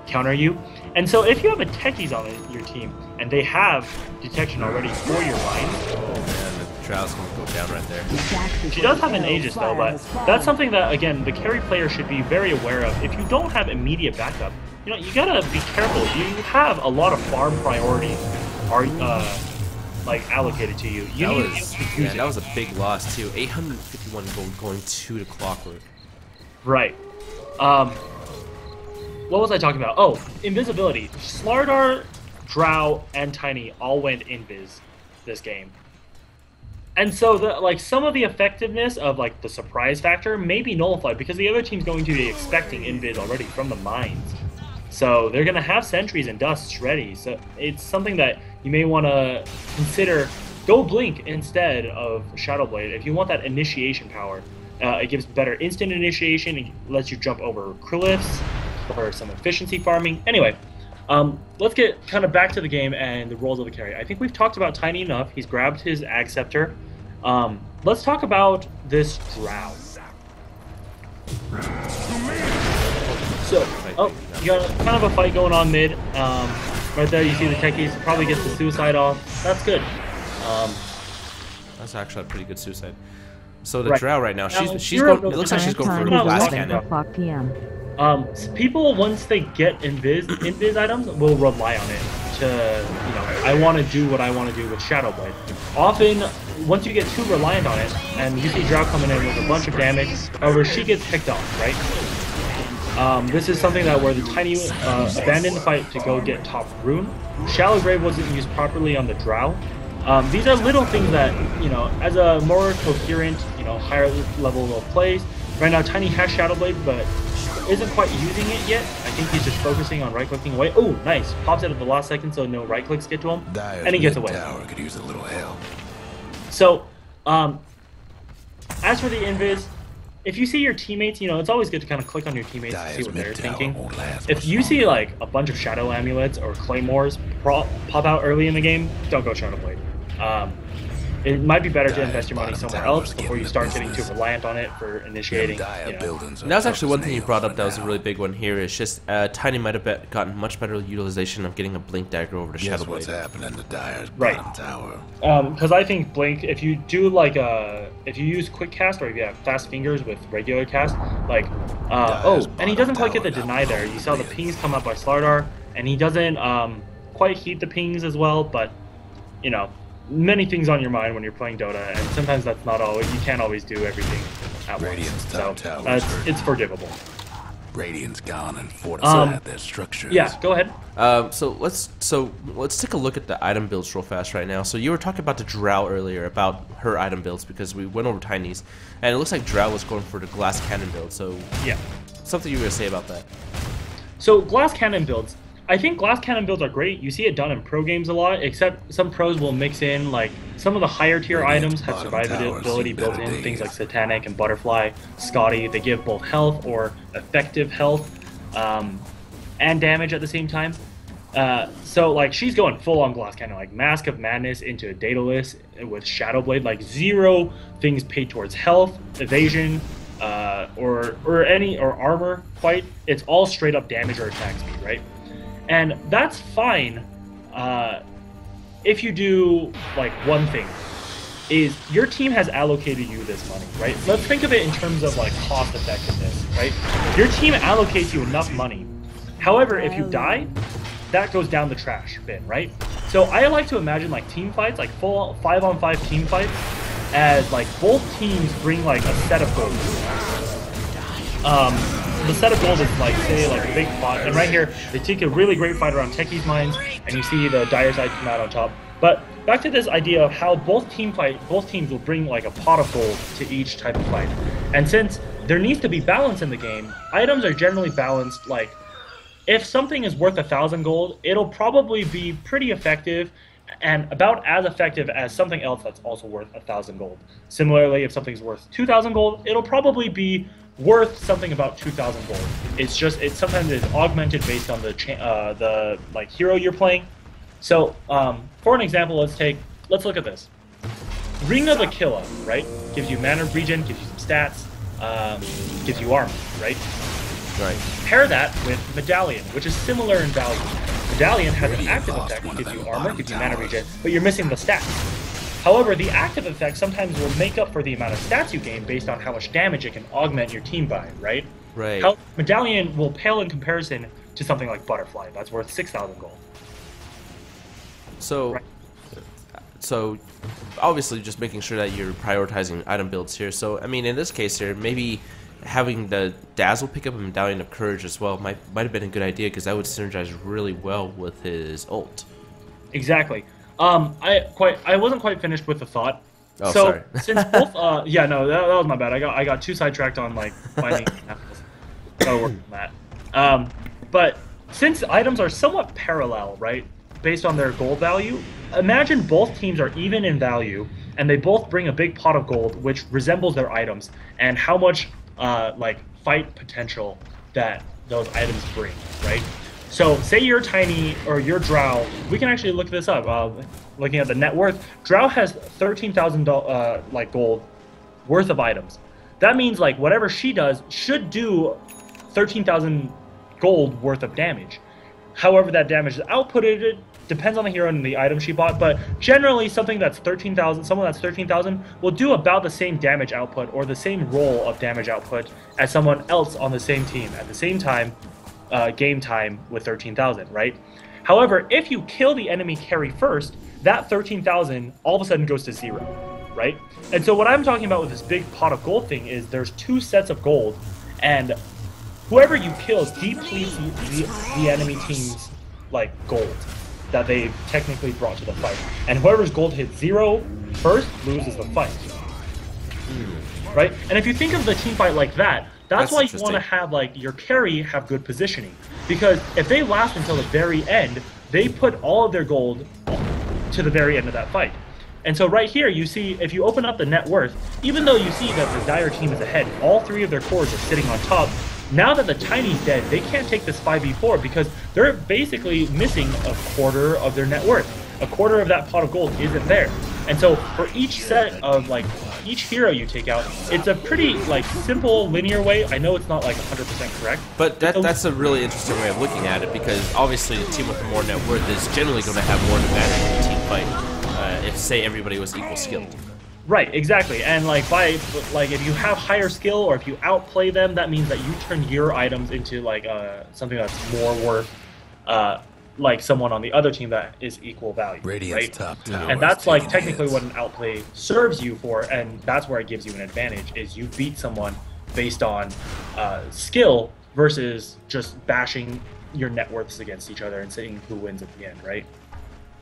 counter you. And so if you have a techies on your team and they have detection already for your line, Oh man, the Drow's gonna go down right there. she does have an Aegis though, but that's something that, again, the carry player should be very aware of. If you don't have immediate backup, you gotta be careful. You have a lot of farm priorities like allocated to you. That was a big loss too. 851 gold going 2 to Clockwork. Right. What was I talking about? Oh, invisibility. Slardar, Drow, and Tiny all went invis this game. And so some of the effectiveness of the surprise factor may be nullified because the other team's going to be expecting invis already from the mines. So they're going to have sentries and dusts ready. So it's something that you may want to consider. Go Blink instead of Shadowblade if you want that initiation power. It gives better instant initiation. It lets you jump over cliffs for some efficiency farming. Anyway, let's get kind of back to the game and the roles of the carry. I think we've talked about Tiny enough. He's grabbed his Ag Scepter. Let's talk about this Drow. So, you got kind of a fight going on mid. Right there, you see the techies. Probably gets the suicide off. That's good. That's actually a pretty good suicide. So the Right. Drow right now, she's going. It looks like she's going for a glass cannon. PM. People, once they get invis items, will rely on it to, I want to do what I want to do with Shadowblade. Often, once you get too reliant on it, and you see Drow coming in with a bunch of damage, however, she gets picked off, right? This is something where the Tiny abandoned the fight to go get top rune. Shallow Grave wasn't used properly on the Drow. These are little things that, as a more coherent, higher level of plays. Right now, Tiny has Shadowblade, but isn't quite using it yet. I think he's just focusing on right-clicking away. Oh, nice. Pops it at the last second so no right-clicks get to him. And he gets away. Tower could use a little help. So, as for the invis, if you see your teammates, it's always good to kind of click on your teammates to see what they're thinking. If you see a bunch of Shadow Amulets or Claymores pop out early in the game, don't go Shadowblade. It might be better to invest your money somewhere else before you start getting too reliant on it for initiating. And that was actually one thing you brought up that was a really big one here. It's just Tiny might have gotten much better utilization of getting a Blink Dagger over to Guess what's Shadowblade. happening to Dyer's Right. bottom tower? Because I think Blink, if you do if you use Quick Cast or if you have Fast Fingers with regular cast, and he doesn't quite get the deny there. You saw the pings come up by Slardar, and he doesn't quite heed the pings as well, but, many things on your mind when you're playing Dota, and sometimes that's not always, you can't always do everything at Radiant's once. top So tower's it's forgivable. Radiant's gone and fortified their structures. Yeah, go ahead. So let's take a look at the item builds real fast right now. So you were talking about the Drow earlier, about her item builds, because we went over Tiny's, and it looks like Drow was going for the glass cannon build. So Yeah. something you were gonna say about that? So glass cannon builds. I think glass cannon builds are great. You see it done in pro games a lot, except some pros will mix in, some of the higher tier items have survivability built in, things like Satanic and Butterfly, Scotty. They give both health or effective health and damage at the same time. So she's going full on glass cannon, Mask of Madness into Daedalus with Shadowblade, zero things paid towards health, evasion, or armor quite. It's all straight up damage or attack speed, right? And that's fine if you do one thing is your team has allocated you this money, right? Let's think of it in terms of cost effectiveness, right? Your team allocates you enough money. However, if you die, that goes down the trash bin, right? So I like to imagine team fights, full 5-on-5 team fights, as both teams bring a set of gold. The set of gold is say a big pot, and right here they take a really great fight around Techie's mines, and you see the dire side come out on top. But back to this idea of how both teams will bring a pot of gold to each type of fight. And since there needs to be balance in the game, items are generally balanced. If something is worth 1,000 gold, it'll probably be pretty effective and about as effective as something else that's also worth 1,000 gold. Similarly, if something's worth 2,000 gold, it'll probably be worth something about 2,000 gold. It's sometimes it's augmented based on the hero you're playing. So for an example, let's look at this. Ring of Aquila, right? Gives you mana regen, gives you some stats, gives you armor, right? Right. Pair that with Medallion, which is similar in value. Medallion has an active effect, gives you armor, gives you mana regen, but you're missing the stats. However, the active effect sometimes will make up for the amount of stats you gain based on how much damage it can augment your team by, right? Right. Medallion will pale in comparison to something like Butterfly. That's worth 6,000 gold. So, Right. so obviously just making sure that you're prioritizing item builds here. So, I mean, in this case here, maybe having the Dazzle pick up a Medallion of Courage as well might have been a good idea because that would synergize really well with his ult. Exactly. I wasn't quite finished with the thought. Oh, so sorry. since both yeah, no, that was my bad. I got too sidetracked on like finding apples. Gotta work on that. But since items are somewhat parallel, right, based on their gold value, imagine both teams are even in value and they both bring a big pot of gold which resembles their items and how much like fight potential that those items bring, right? So say you're Tiny or you're Drow, we can actually look this up. Looking at the net worth, Drow has 13,000 like gold worth of items. That means like whatever she does should do 13,000 gold worth of damage. However, that damage is outputted depends on the hero and the item she bought, but generally something that's 13,000, someone that's 13,000 will do about the same damage output or the same role of damage output as someone else on the same team at the same time. Game time with 13,000, right? However, if you kill the enemy carry first, that 13,000 all of a sudden goes to 0, right? And so what I'm talking about with this big pot of gold thing is there's 2 sets of gold, and whoever you kill depletes the enemy team's like gold that they technically brought to the fight. And whoever's gold hits 0 first loses the fight. Right? And if you think of the team fight like that, that's why you want to have like your carry have good positioning. Because if they last until the very end, they put all of their gold to the very end of that fight. And so right here, you see, if you open up the net worth, even though you see that the Dire team is ahead, all 3 of their cores are sitting on top. Now that the Tiny's dead, they can't take this 5v4 because they're basically missing a quarter of their net worth. A quarter of that pot of gold isn't there. And so for each set of like each hero you take out, it's a pretty like simple linear way. I know it's not like 100% correct, but that's a really interesting way of looking at it because obviously the team with more net worth is generally going to have more advantage in the team fight. If say everybody was equal skilled. Right, exactly. And like if you have higher skill or if you outplay them, that means that you turn your items into like something that's more worth like someone on the other team that is equal value, right? And that's like technically what an outplay serves you for, and that's where it gives you an advantage, is you beat someone based on skill versus just bashing your net worths against each other and seeing who wins at the end, right?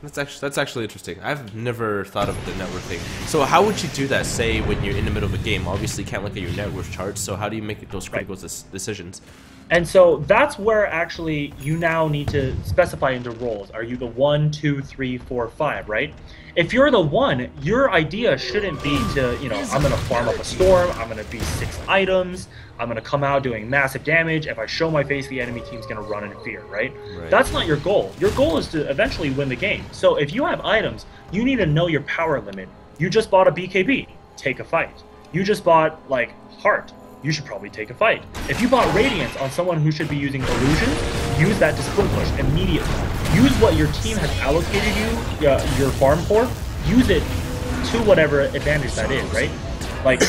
That's actually interesting. I've never thought of the net worth thing. So how would you do that, say, when you're in the middle of a game? Obviously, you can't look at your net worth charts, so how do you make those critical decisions? And so that's where actually you now need to specify into roles. Are you the 1, 2, 3, 4, 5, right? If you're the 1, your idea shouldn't be to, you know, I'm going to farm up a storm, I'm going to be 6 items, I'm going to come out doing massive damage. If I show my face, the enemy team's going to run in fear, right? That's not your goal. Your goal is to eventually win the game. So if you have items, you need to know your power limit. You just bought a BKB, take a fight. You just bought, like, Heart. You should probably take a fight. If you bought Radiance on someone who should be using Illusion, use that to split push immediately. Use what your team has allocated you, your farm for, use it to whatever advantage that is, right? Like,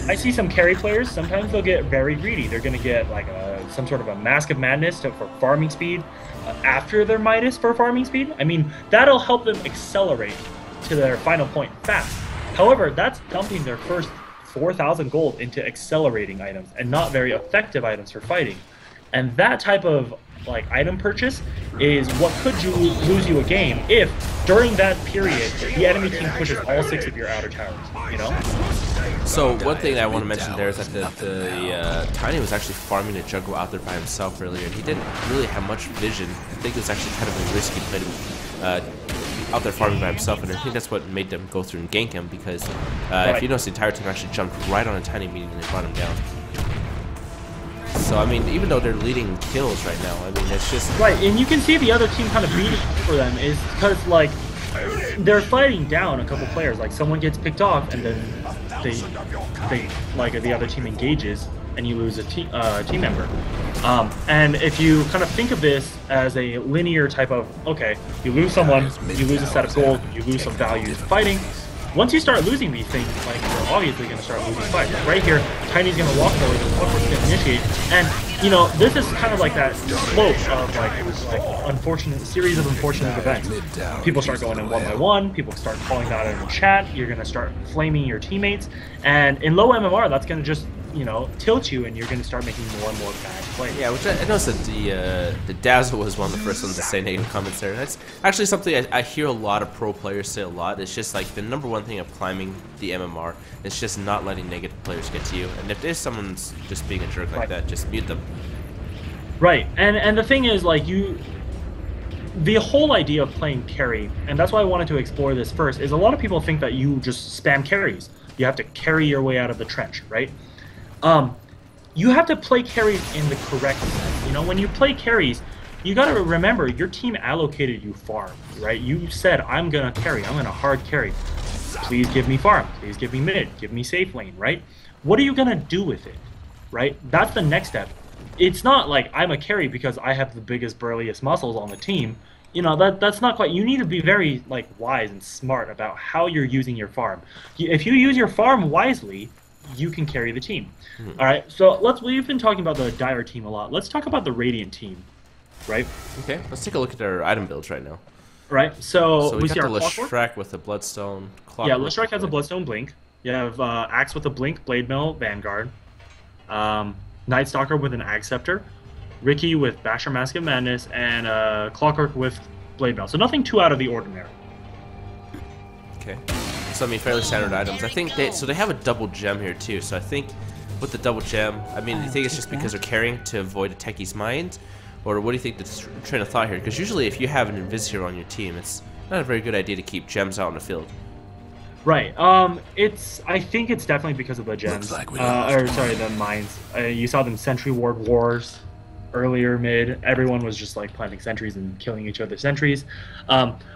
I see some carry players, sometimes they'll get very greedy. They're going to get like some sort of a Mask of Madness for farming speed after their Midas for farming speed. I mean, that'll help them accelerate to their final point fast. However, that's dumping their first 4,000 gold into accelerating items and not very effective items for fighting. And that type of like item purchase is what could lose you a game if during that period the enemy team pushes all 6 of your outer towers, you know? So one thing that I want to mention there is that the Tiny was actually farming a jungle out there by himself earlier, and he didn't really have much vision. I think it was actually kind of a risky play to out there farming by himself, and I think that's what made them go through and gank him, because if you notice, the entire team actually jumped right on a Tiny immediately and brought him down. So, I mean, even though they're leading kills right now, I mean, it's just... Right, and you can see the other team kind of beating for them is because, like, they're fighting down a couple players. Like someone gets picked off, and then they like the other team engages, and you lose a team member. And if you kind of think of this as a linear type of, okay, you lose someone, you lose a set of gold, you lose some value fighting. Once you start losing these things, like you're obviously going to start losing fights. Like right here, Tiny's going to walk forward, the Clockwork's going to initiate, and you know this is kind of like that slope of like unfortunate series of unfortunate events. People start going in one by one. People start calling that out in chat. You're going to start flaming your teammates, and in low MMR, that's going to just tilt you, and you're going to start making more and more bad plays. Yeah, which I noticed that the Dazzle was one of the first ones to say negative comments there. That's actually something I hear a lot of pro players say a lot. It's just like the #1 thing of climbing the MMR is just not letting negative players get to you. And if there's someone's just being a jerk like that, just mute them. Right, and the thing is, like, the whole idea of playing carry, and that's why I wanted to explore this first, is a lot of people think that you just spam carries. You have to carry your way out of the trench, right? You have to play carries in the correct sense. When you play carries, you got to remember your team allocated you farm, right? You said, I'm going to carry, I'm going to hard carry. Please give me farm, please give me mid, give me safe lane, right? What are you going to do with it, right? That's the next step. It's not like I'm a carry because I have the biggest, burliest muscles on the team. That's not quite. You need to be very wise and smart about how you're using your farm. If you use your farm wisely, you can carry the team. All right, so we've been talking about the Dire team a lot. Let's talk about the Radiant team, right? Okay, let's take a look at their item builds right now. Right, so we see got our the Clockwork. Leshrac with the Bloodstone. Yeah, Leshrac has a Bloodstone Blink. You have Axe with a Blink, Blade Mill, Vanguard. Night Stalker with an Axe Scepter. Ricky with Basher Mask of Madness, and Clockwork with Blade Mill. So nothing too out of the ordinary. Okay. So I mean, fairly standard items. I think they have a double gem here too. So I think with the double gem, I mean, do you think it's just because they're carrying to avoid a techie's mind, or what do you think the train of thought here? Because usually, if you have an Invis hero on your team, it's not a very good idea to keep gems out in the field. Right. I think it's definitely because of the gems. Like the mines. You saw them Sentry Ward Wars earlier mid. Everyone was just planting sentries and killing each other's sentries.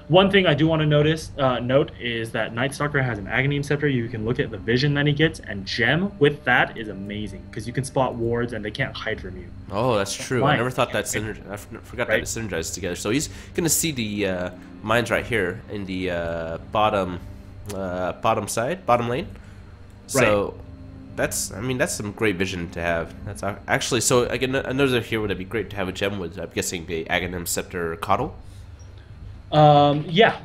One thing I do want to note is that Night Stalker has an Aghanim Scepter. You can look at the vision that he gets, and gem with that is amazing because you can spot wards and they can't hide from you. Oh, that's true. I never thought that synergized. I forgot that it synergized together. So he's gonna see the mines right here in the bottom lane. So that's some great vision to have. That's actually, so again, another here would be great to have a gem with. I'm guessing the Aghanim Scepter Coddle. Yeah,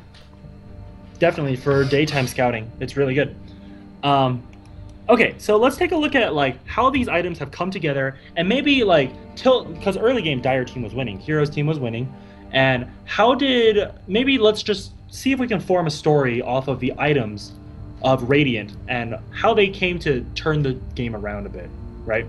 definitely for daytime scouting, it's really good. Okay, so let's take a look at how these items have come together, and maybe because early game Dire team was winning, Heroes team was winning, and maybe let's just see if we can form a story off of the items of Radiant and how they came to turn the game around a bit, right?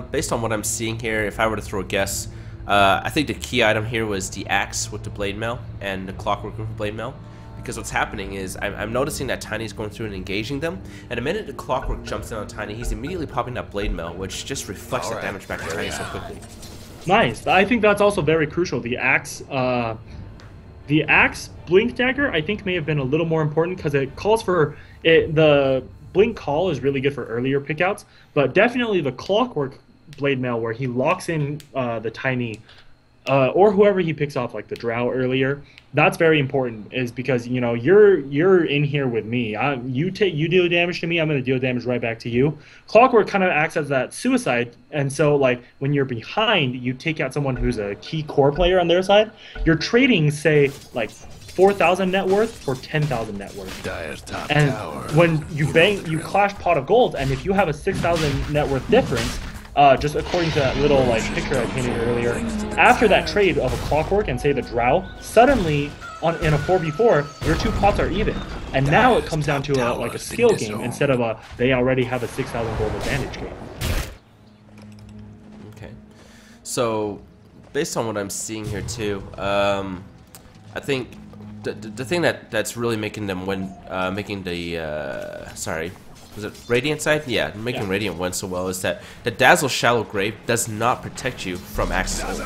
Based on what I'm seeing here, if I were to throw a guess, I think the key item here was the Axe with the Blade Mail and the Clockwork with the Blade Mail. Because what's happening is I'm noticing that Tiny's going through and engaging them, and the minute the Clockwork jumps in on Tiny, he's immediately popping that Blade Mail, which just reflects that damage back to Tiny so quickly. Nice. I think that's also very crucial. The Axe Blink Dagger, I think, may have been a little more important because it calls for it. The Blink Call is really good for earlier pickouts, but definitely the Clockwork Blade Mail where he locks in the Tiny or whoever he picks off, like the Drow earlier. That's very important, is because you're in here with me. You deal damage to me, I'm going to deal damage right back to you. Clockwork kind of acts as that suicide, and so when you're behind, you take out someone who's a key core player on their side. You're trading, say, 4,000 net worth for 10,000 net worth. And when you clash Pot of Gold, and if you have a 6,000 net worth difference, just according to that little picture I painted earlier, after that trade of a Clockwork and say the Drow, suddenly in a 4v4 your two pots are even, and now it comes down to a skill game instead of they already have a 6,000 gold advantage game. Okay, so based on what I'm seeing here too, I think the thing that's really making them win, making the was it Radiant side? Yeah, making Radiant win so well is that the Dazzle Shallow Grave does not protect you from Axe's ult.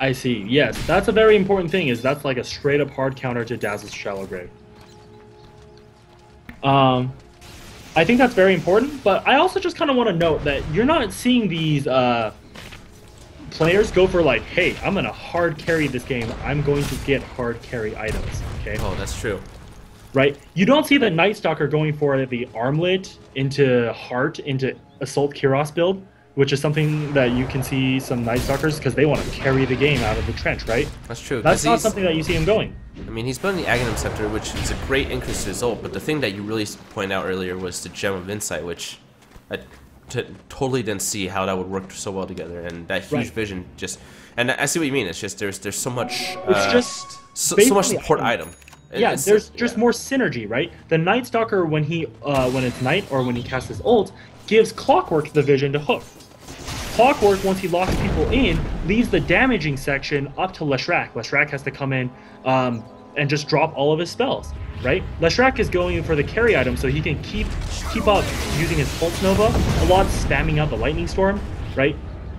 I see. Yes, that's a very important thing. Is that's like a straight up hard counter to Dazzle's Shallow Grave. I think that's very important, but I also just kind of want to note that you're not seeing these players go for like, hey, I'm gonna hard carry this game. I'm going to get hard carry items. Okay. Oh, that's true. Right? You don't see the Night Stalker going for the Armlet into Heart into Assault Kiros build, which is something that you can see some Night Stalkers because they want to carry the game out of the trench, right? That's true. That's not something that you see him going. I mean, he's building the Aghanim Scepter, which is a great increase to his ult, but the thing that you really pointed out earlier was the Gem of Insight, which I totally didn't see how that would work so well together, and that huge vision just... And I see what you mean, it's just there's so much... it's just... so much support item. Yeah, there's just more synergy, right? The Night Stalker, when it's night or when he casts his ult, gives Clockwork the vision to hook. Clockwork, once he locks people in, leaves the damaging section up to Leshrac. Leshrac has to come in and just drop all of his spells, right? Leshrac is going for the carry item so he can keep up using his Pulse Nova, a lot spamming out the Lightning Storm, right?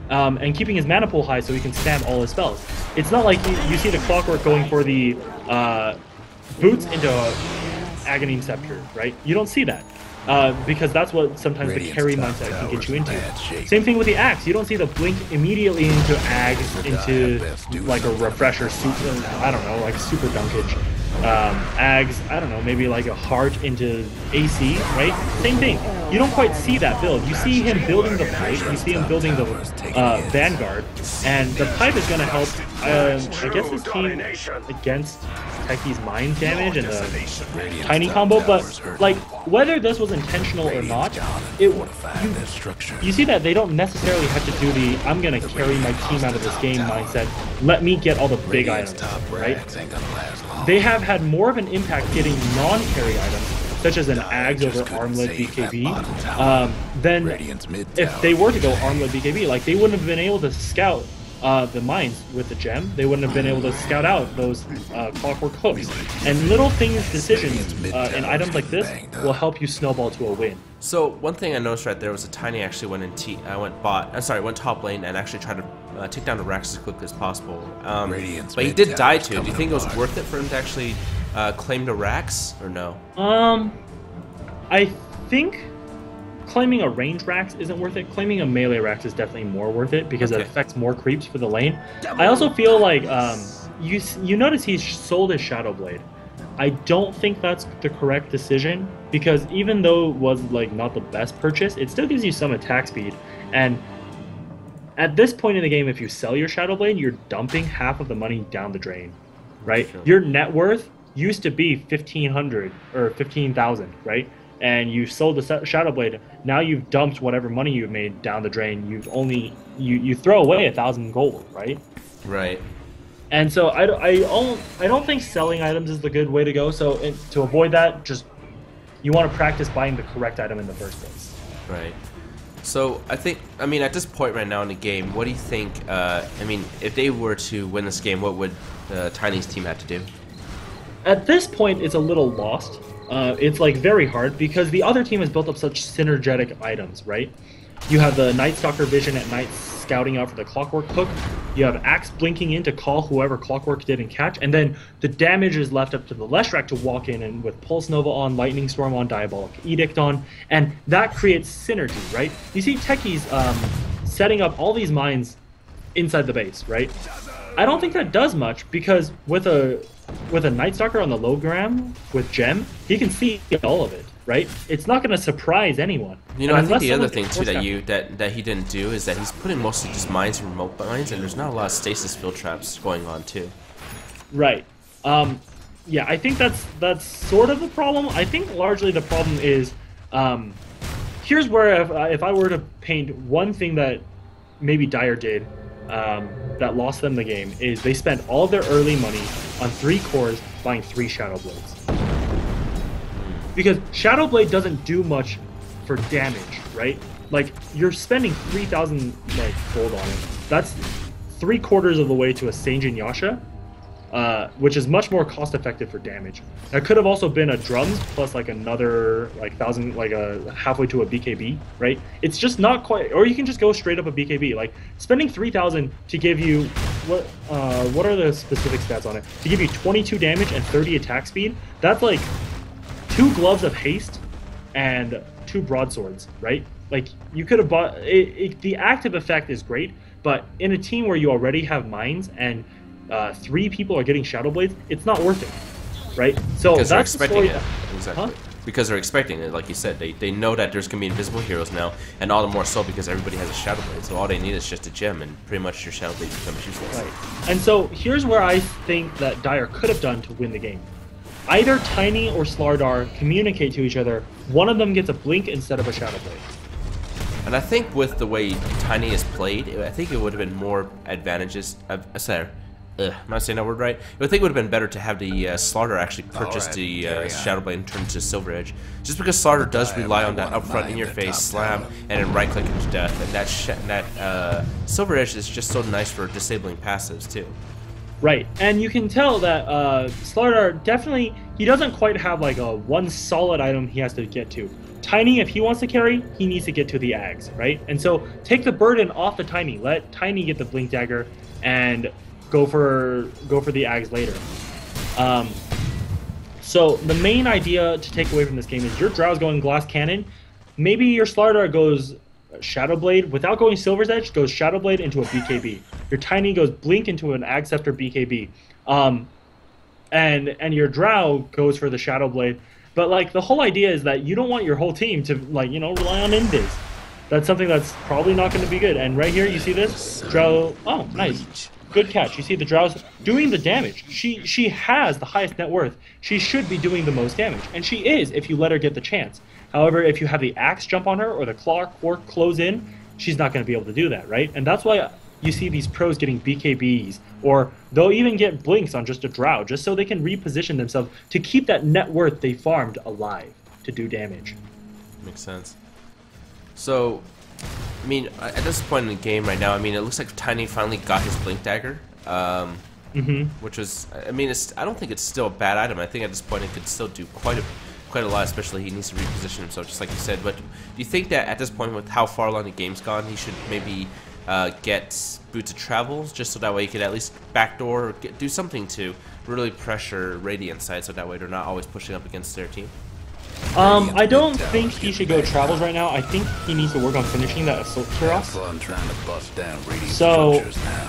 And keeping his mana pool high so he can spam all his spells. It's not like you see the Clockwork going for the boots into Aghanim Scepter, right? You don't see that. Because that's what sometimes the carry mindset can get you into. Same thing with the Axe. You don't see the blink immediately into Ags, into like a refresher, super, I don't know, like super dunkage. Ags, I don't know, maybe like a heart into AC, right? Same thing. You don't quite see that build. You see him building the pipe, you see him building the Vanguard, and the pipe is going to help, I guess, his team against Techie's mind damage and the tiny combo, but like whether this was intentional or not, you see that they don't necessarily have to do the I'm gonna carry my team out of this game mindset. Let me get all the big items, right? They have had more of an impact getting non-carry items, such as an Ags over Armlet BKB, than if they were to go Armlet BKB. Like they wouldn't have been able to scout the mines with the gem. They wouldn't have been able to scout out those Clockwork hooks. And little things, decisions, in items like this will help you snowball to a win. So one thing I noticed right there was that Tiny actually went went top lane and actually tried to take down the Rax as quickly as possible. But he did die to it. Do you think it was worth it for him to actually claim the Rax or no? I think claiming a range Rax isn't worth it. Claiming a melee Rax is definitely more worth it because it affects more creeps for the lane. I also feel like you notice he sold his Shadow Blade. I don't think that's the correct decision because even though it was like not the best purchase, it still gives you some attack speed. And at this point in the game, if you sell your Shadow Blade, you're dumping half of the money down the drain, right? Sure. Your net worth used to be 1,500 or 15,000, right? And you sold the Shadow Blade. Now you've dumped whatever money you've made down the drain. You've only you throw away 1,000 gold, right? Right. And so I don't think selling items is the good way to go. So to avoid that, just you want to practice buying the correct item in the first place. Right. So I mean, at this point right now in the game, what do you think? I mean, if they were to win this game, what would Tiny's team have to do? At this point, it's a little lost. It's like very hard because the other team has built up such synergetic items, right? You have the Night Stalker vision at night scouting out for the Clockwork hook. You have Axe blinking in to call whoever Clockwork didn't catch, and then the damage is left up to the Leshrac to walk in and with Pulse Nova on, Lightning Storm on, Diabolic Edict on, and that creates synergy, right? You see Techie's setting up all these mines inside the base, right? I don't think that does much because with a Night Stalker on the low gram with Gem, he can see all of it, right? It's not going to surprise anyone. You know, I think the other thing too that he didn't do is that he's putting mostly just mines and remote mines, and there's not a lot of stasis field traps going on too. Right. Yeah, I think that's sort of the problem. I think largely the problem is here's where if I were to paint one thing that maybe Dire did that lost them the game is they spent all their early money on 3 cores buying 3 Shadow Blades. Because Shadow Blade doesn't do much for damage, right? Like, you're spending 3,000 like gold on it. That's 3/4 of the way to a Sanjin Yasha. which is much more cost effective for damage. That could have also been a drums plus like another like 1,000, like a halfway to a BKB, right? It's just not quite, or you can just go straight up a BKB. Like spending 3,000 to give you what are the specific stats on it? To give you 22 damage and 30 attack speed. That's like 2 gloves of haste and 2 broadswords, right? Like you could have bought the active effect is great, but in a team where you already have mines and 3 people are getting Shadow Blades, it's not worth it, right? So because that's they're expecting the it. Exactly. Huh? Because they're expecting it, like you said. They know that there's going to be invisible heroes now, and all the more so because everybody has a Shadow Blade, so all they need is just a gem, and pretty much your Shadow Blade becomes useless. Right. And so here's where I think that Dire could have done to win the game. Either Tiny or Slardar communicate to each other. One of them gets a blink instead of a Shadow Blade. And I think with the way Tiny is played, I think it would have been more advantages. I'm not saying that word right. I think it would have been better to have the Slardar actually purchase the Shadow Blade and turn it to Silver Edge. Just because Slardar does rely on that upfront in-your-face slam and then right-click into death. And that Silver Edge is just so nice for disabling passives, too. Right, and you can tell that Slardar definitely, he doesn't quite have like a one solid item he has to get to. Tiny, if he wants to carry, he needs to get to the Ags, right? And so take the burden off the Tiny. Let Tiny get the Blink Dagger and go for the Ags later. So the main idea to take away from this game is your Drow's going Glass Cannon. Maybe your Slardar goes Shadow Blade without going Silver's Edge, goes Shadow Blade into a BKB. Your Tiny goes Blink into an Ag Scepter BKB. And your Drow goes for the Shadow Blade. But like the whole idea is that you don't want your whole team to like, you know, rely on invis. That's something that's probably not going to be good. And right here you see this Drow. Oh, nice. Good catch. You see the Drow's doing the damage. She has the highest net worth. She should be doing the most damage. And she is if you let her get the chance. However, if you have the Axe jump on her or the Clockwork close in, she's not going to be able to do that, right? And that's why you see these pros getting BKBs, or they'll even get blinks on just a Drow, just so they can reposition themselves to keep that net worth they farmed alive to do damage. Makes sense. So, I mean, at this point in the game right now, I mean, it looks like Tiny finally got his Blink Dagger, which was, I mean, I don't think it's still a bad item. I think at this point it could still do quite a lot, especially he needs to reposition himself, just like you said. But do you think that at this point, with how far along the game's gone, he should maybe get Boots of Travels, just so that way he could at least backdoor or do something to really pressure Radiant side, so that way they're not always pushing up against their team? I don't think he should go Travels right now. I think he needs to work on finishing that Assault Kuros. So,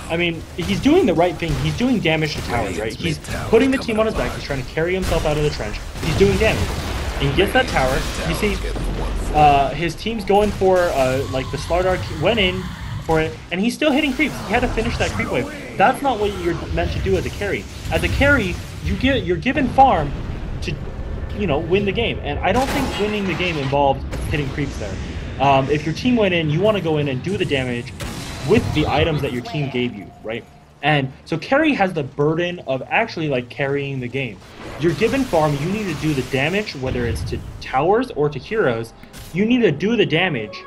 I mean, he's doing the right thing. He's doing damage to towers, right? He's putting the team on his back. He's trying to carry himself out of the trench. He's doing damage. And he gets that tower. You see, his team's going for, like, the Slardar went in for it, and he's still hitting creeps. He had to finish that creep wave. That's not what you're meant to do as a carry. As a carry, you're given farm to, you know, win the game. And I don't think winning the game involved hitting creeps there. If your team went in, you want to go in and do the damage with the items that your team gave you, right? And so carry has the burden of actually like carrying the game. You're given farm, you need to do the damage, whether it's to towers or to heroes. You need to do the damage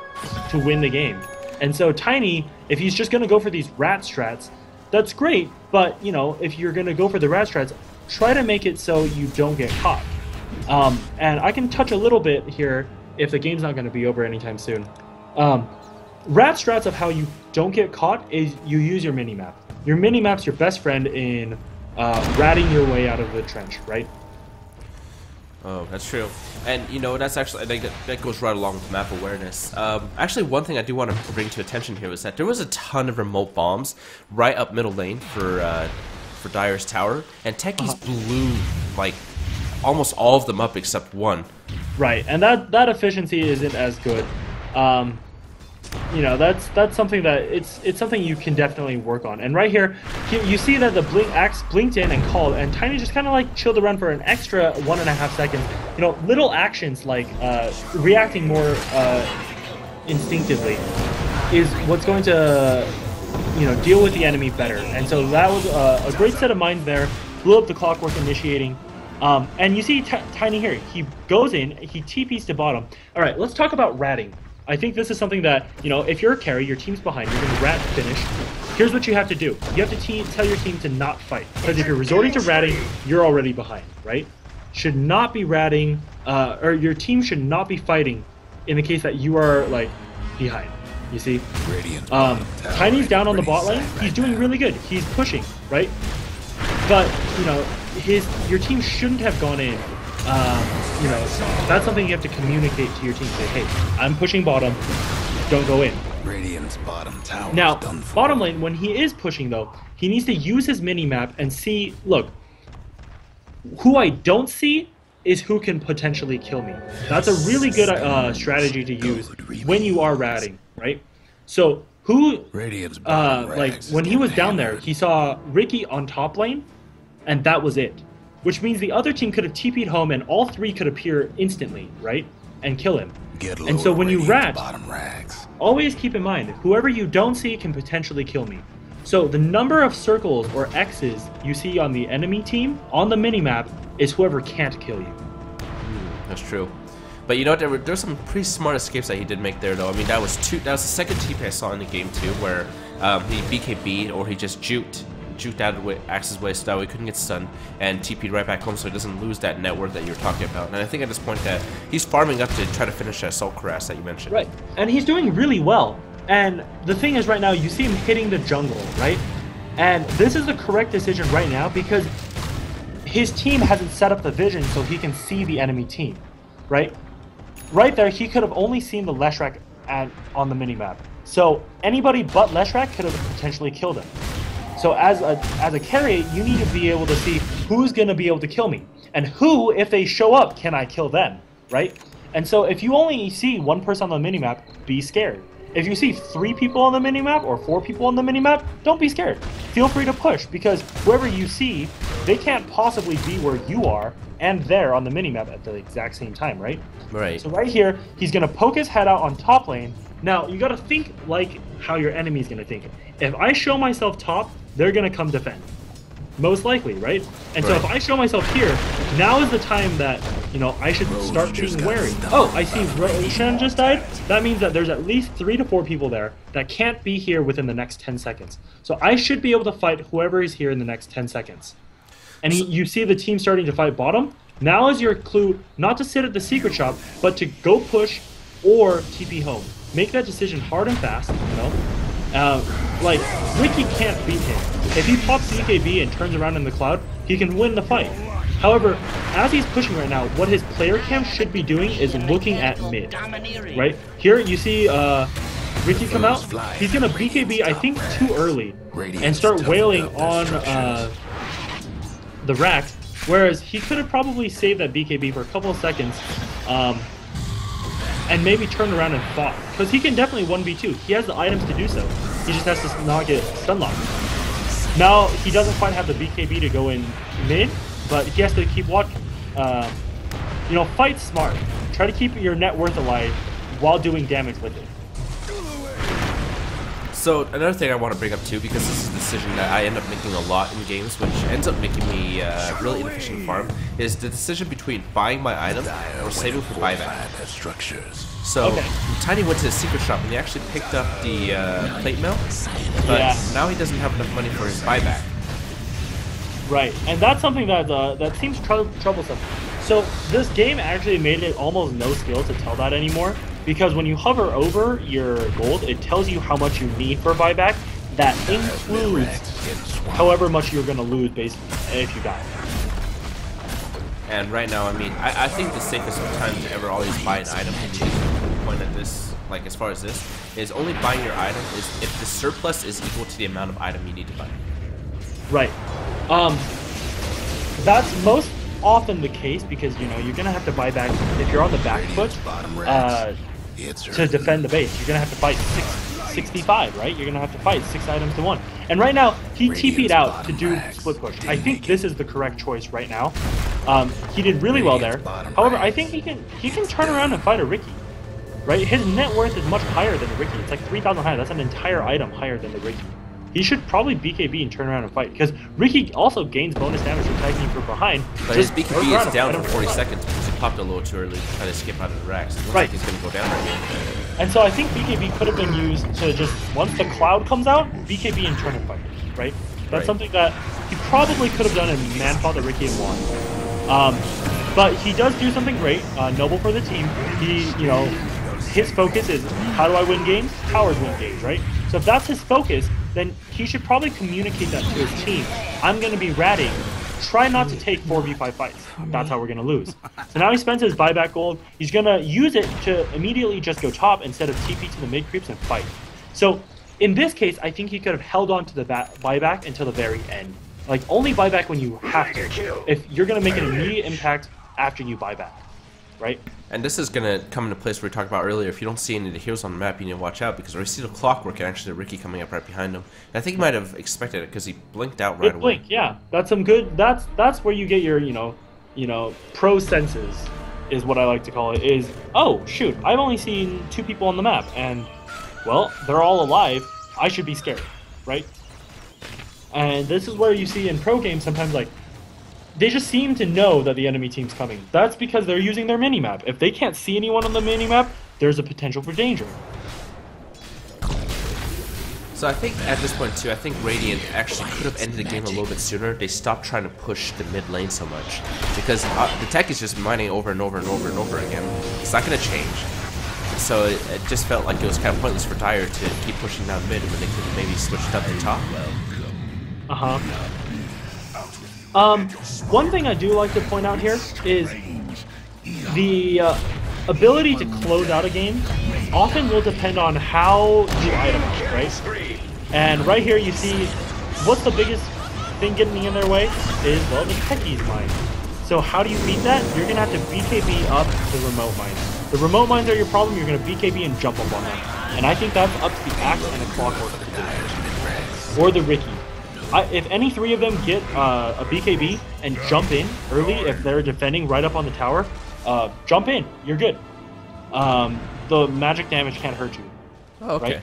to win the game. And so Tiny, if he's just going to go for these rat strats, that's great. But, you know, if you're going to go for the rat strats, try to make it so you don't get caught. And I can touch a little bit here if the game's not going to be over anytime soon. Rat strats of how you don't get caught is you use your minimap. Your minimap's your best friend in ratting your way out of the trench, right? Oh, that's true. And, you know, that's actually, I think that goes right along with map awareness. Actually, one thing I do want to bring to attention here is that there was a ton of remote bombs right up middle lane for Dire's tower, and Techies blew, like, almost all of them up except one. Right, and that efficiency isn't as good. You know, that's something that it's something you can definitely work on. And right here, you see that the axe blinked in and called, and Tiny just kind of like chilled around for an extra 1.5 seconds. You know, little actions like reacting more instinctively is what's going to, you know, deal with the enemy better. And so that was a great set of minds there. Blew up the Clockwork initiating. And you see Tiny here. He goes in, he TPs to bottom. All right, let's talk about ratting. I think this is something that, you know, if you're a carry, your team's behind, you're going to rat finish. here's what you have to do. You have to tell your team to not fight. Because if you're resorting to ratting, you're already behind, right? Should not be ratting, or your team should not be fighting in the case that you are, like, behind. You see? Tiny's down on the bot lane. He's doing really good. He's pushing, right? But, you know, your team shouldn't have gone in. You know, that's something you have to communicate to your team. Say, hey, I'm pushing bottom. Don't go in. Radiant's bottom tower Now, done for. bottom lane, when he is pushing, though, he needs to use his mini-map and see, look, who I don't see is who can potentially kill me. That's a really good strategy to use when you are ratting, right? So, Radiant's like, when he was down there, he saw Ricky on top lane, and that was it. Which means the other team could have TP'd home, and all three could appear instantly, right? And kill him. And so when you rat, always keep in mind, whoever you don't see can potentially kill me. So the number of circles or X's you see on the enemy team on the minimap is whoever can't kill you. That's true. But you know what, there's some pretty smart escapes that he did make there, though. I mean, that was the second TP I saw in the game, too, where he BKB'd or he just juked out of Axe's way so that way he couldn't get stunned and TP'd right back home so he doesn't lose that network that you were talking about. And I think at this point that he's farming up to try to finish that Assault Cuirass that you mentioned. Right, and he's doing really well. And the thing is right now, you see him hitting the jungle, right? And this is the correct decision right now because his team hasn't set up the vision so he can see the enemy team, right? Right there, he could have only seen the Leshrac on the minimap. So anybody but Leshrac could have potentially killed him. So as a carry, you need to be able to see who's going to be able to kill me. And who, if they show up, can I kill them, right? And so if you only see one person on the minimap, be scared. If you see 3 people on the minimap or 4 people on the minimap, don't be scared. Feel free to push because whoever you see, they can't possibly be where you are and there on the minimap at the exact same time, right? Right. So right here, he's going to poke his head out on top lane. Now, you got to think like how your enemy's going to think. If I show myself top, they're going to come defend. Most likely, right? And so if I show myself here, now is the time that, you know, I should start being wary. Oh, I see Roshan just died. That means that there's at least 3 to 4 people there that can't be here within the next 10 seconds. So I should be able to fight whoever is here in the next 10 seconds. And you see the team starting to fight bottom. Now is your clue not to sit at the secret shop, but to go push or TP home. Make that decision hard and fast, you know? Like, Ricky can't beat him. If he pops BKB and turns around in the cloud, he can win the fight. However, as he's pushing right now, what his player cam should be doing is looking at mid. Right? Here, you see Ricky come out. He's going to BKB, I think, too early and start wailing on the rack. Whereas he could have probably saved that BKB for a couple of seconds and maybe turned around and fought. Because he can definitely 1v2. He has the items to do so. He just has to not get stun locked. Now, he doesn't quite have the BKB to go in mid, but he has to keep watching. You know, fight smart. Try to keep your net worth alive while doing damage with it. So another thing I want to bring up too, because this is a decision that I end up making a lot in games, which ends up making me really inefficient farm, is the decision between buying my item or saving for buyback. So Tiny went to the secret shop and he actually picked up the plate mail, but now he doesn't have enough money for his buyback. Right, and that's something that that seems troublesome. So this game actually made it almost no skill to tell that anymore, because when you hover over your gold, it tells you how much you need for buyback. That includes however much you're going to lose basically if you die. And right now, I mean, I think the safest time to ever always buy an item, and the point of this, like as far as this, is only buying your item is if the surplus is equal to the amount of item you need to buy. Right. That's most often the case because, you know, you're going to have to buy back, if you're on the back foot, to defend the base. You're going to have to fight 65, right? You're going to have to fight 6 items to 1. And right now, he TP'd out to do split push. I think this is the correct choice right now. He did really well there. However, I think he can turn around and fight a Ricky. Right? His net worth is much higher than the Ricky. It's like 3,000 higher. That's an entire item higher than the Ricky. He should probably BKB and turn around and fight, because Ricky also gains bonus damage from tagging you from behind. But his BKB is down for 40 seconds because he popped a little too early to try to skip out of the racks. It looks like he's going to go down right here. And so I think BKB could have been used to just, once the cloud comes out, BKB and turn and fight, right? That's something that he probably could have done in Manfall the Ricky and won. But he does do something great, noble for the team. He, you know, his focus is, how do I win games? Towers win games, right? So if that's his focus, then he should probably communicate that to his team. I'm going to be ratting. Try not to take 4v5 fights. That's how we're going to lose. So now he spends his buyback gold. He's going to use it to immediately just go top instead of TP to the mid creeps and fight. So in this case, I think he could have held on to the buyback until the very end. Like, only buyback when you have to. If you're going to make an immediate impact after you buy back, right? And this is going to come into place where we talked about earlier. If you don't see any of the heroes on the map, you need to watch out, because we see the clockwork and actually Ricky coming up right behind him. And I think he might have expected it because he blinked out right away. Blink, yeah. That's some good. That's where you get your pro senses, is what I like to call it. Is, oh shoot, I've only seen 2 people on the map, and well, they're all alive. I should be scared, right? And this is where you see in pro games sometimes, like, they just seem to know that the enemy team's coming. That's because they're using their minimap. If they can't see anyone on the minimap, there's a potential for danger. So I think at this point too, I think Radiant actually could have ended the game a little bit sooner. They stopped trying to push the mid lane so much, because the tech is just mining over and over and over and over again. It's not going to change. So it just felt like it was kind of pointless for Dire to keep pushing down mid when they could have maybe switched up the top. One thing I do like to point out here is the ability to close out a game often will depend on how you itemize, right? And right here you see, what's the biggest thing getting in their way is, well, the techies mine. So how do you beat that? You're going to have to BKB up the remote mines. The remote mines are your problem, you're going to BKB and jump up on them. And I think that's up to the Axe and the Clockwork. Or the Ricky. If any 3 of them get a BKB and jump in early, if they're defending right up on the tower, jump in. You're good. The magic damage can't hurt you. Oh, okay. Right?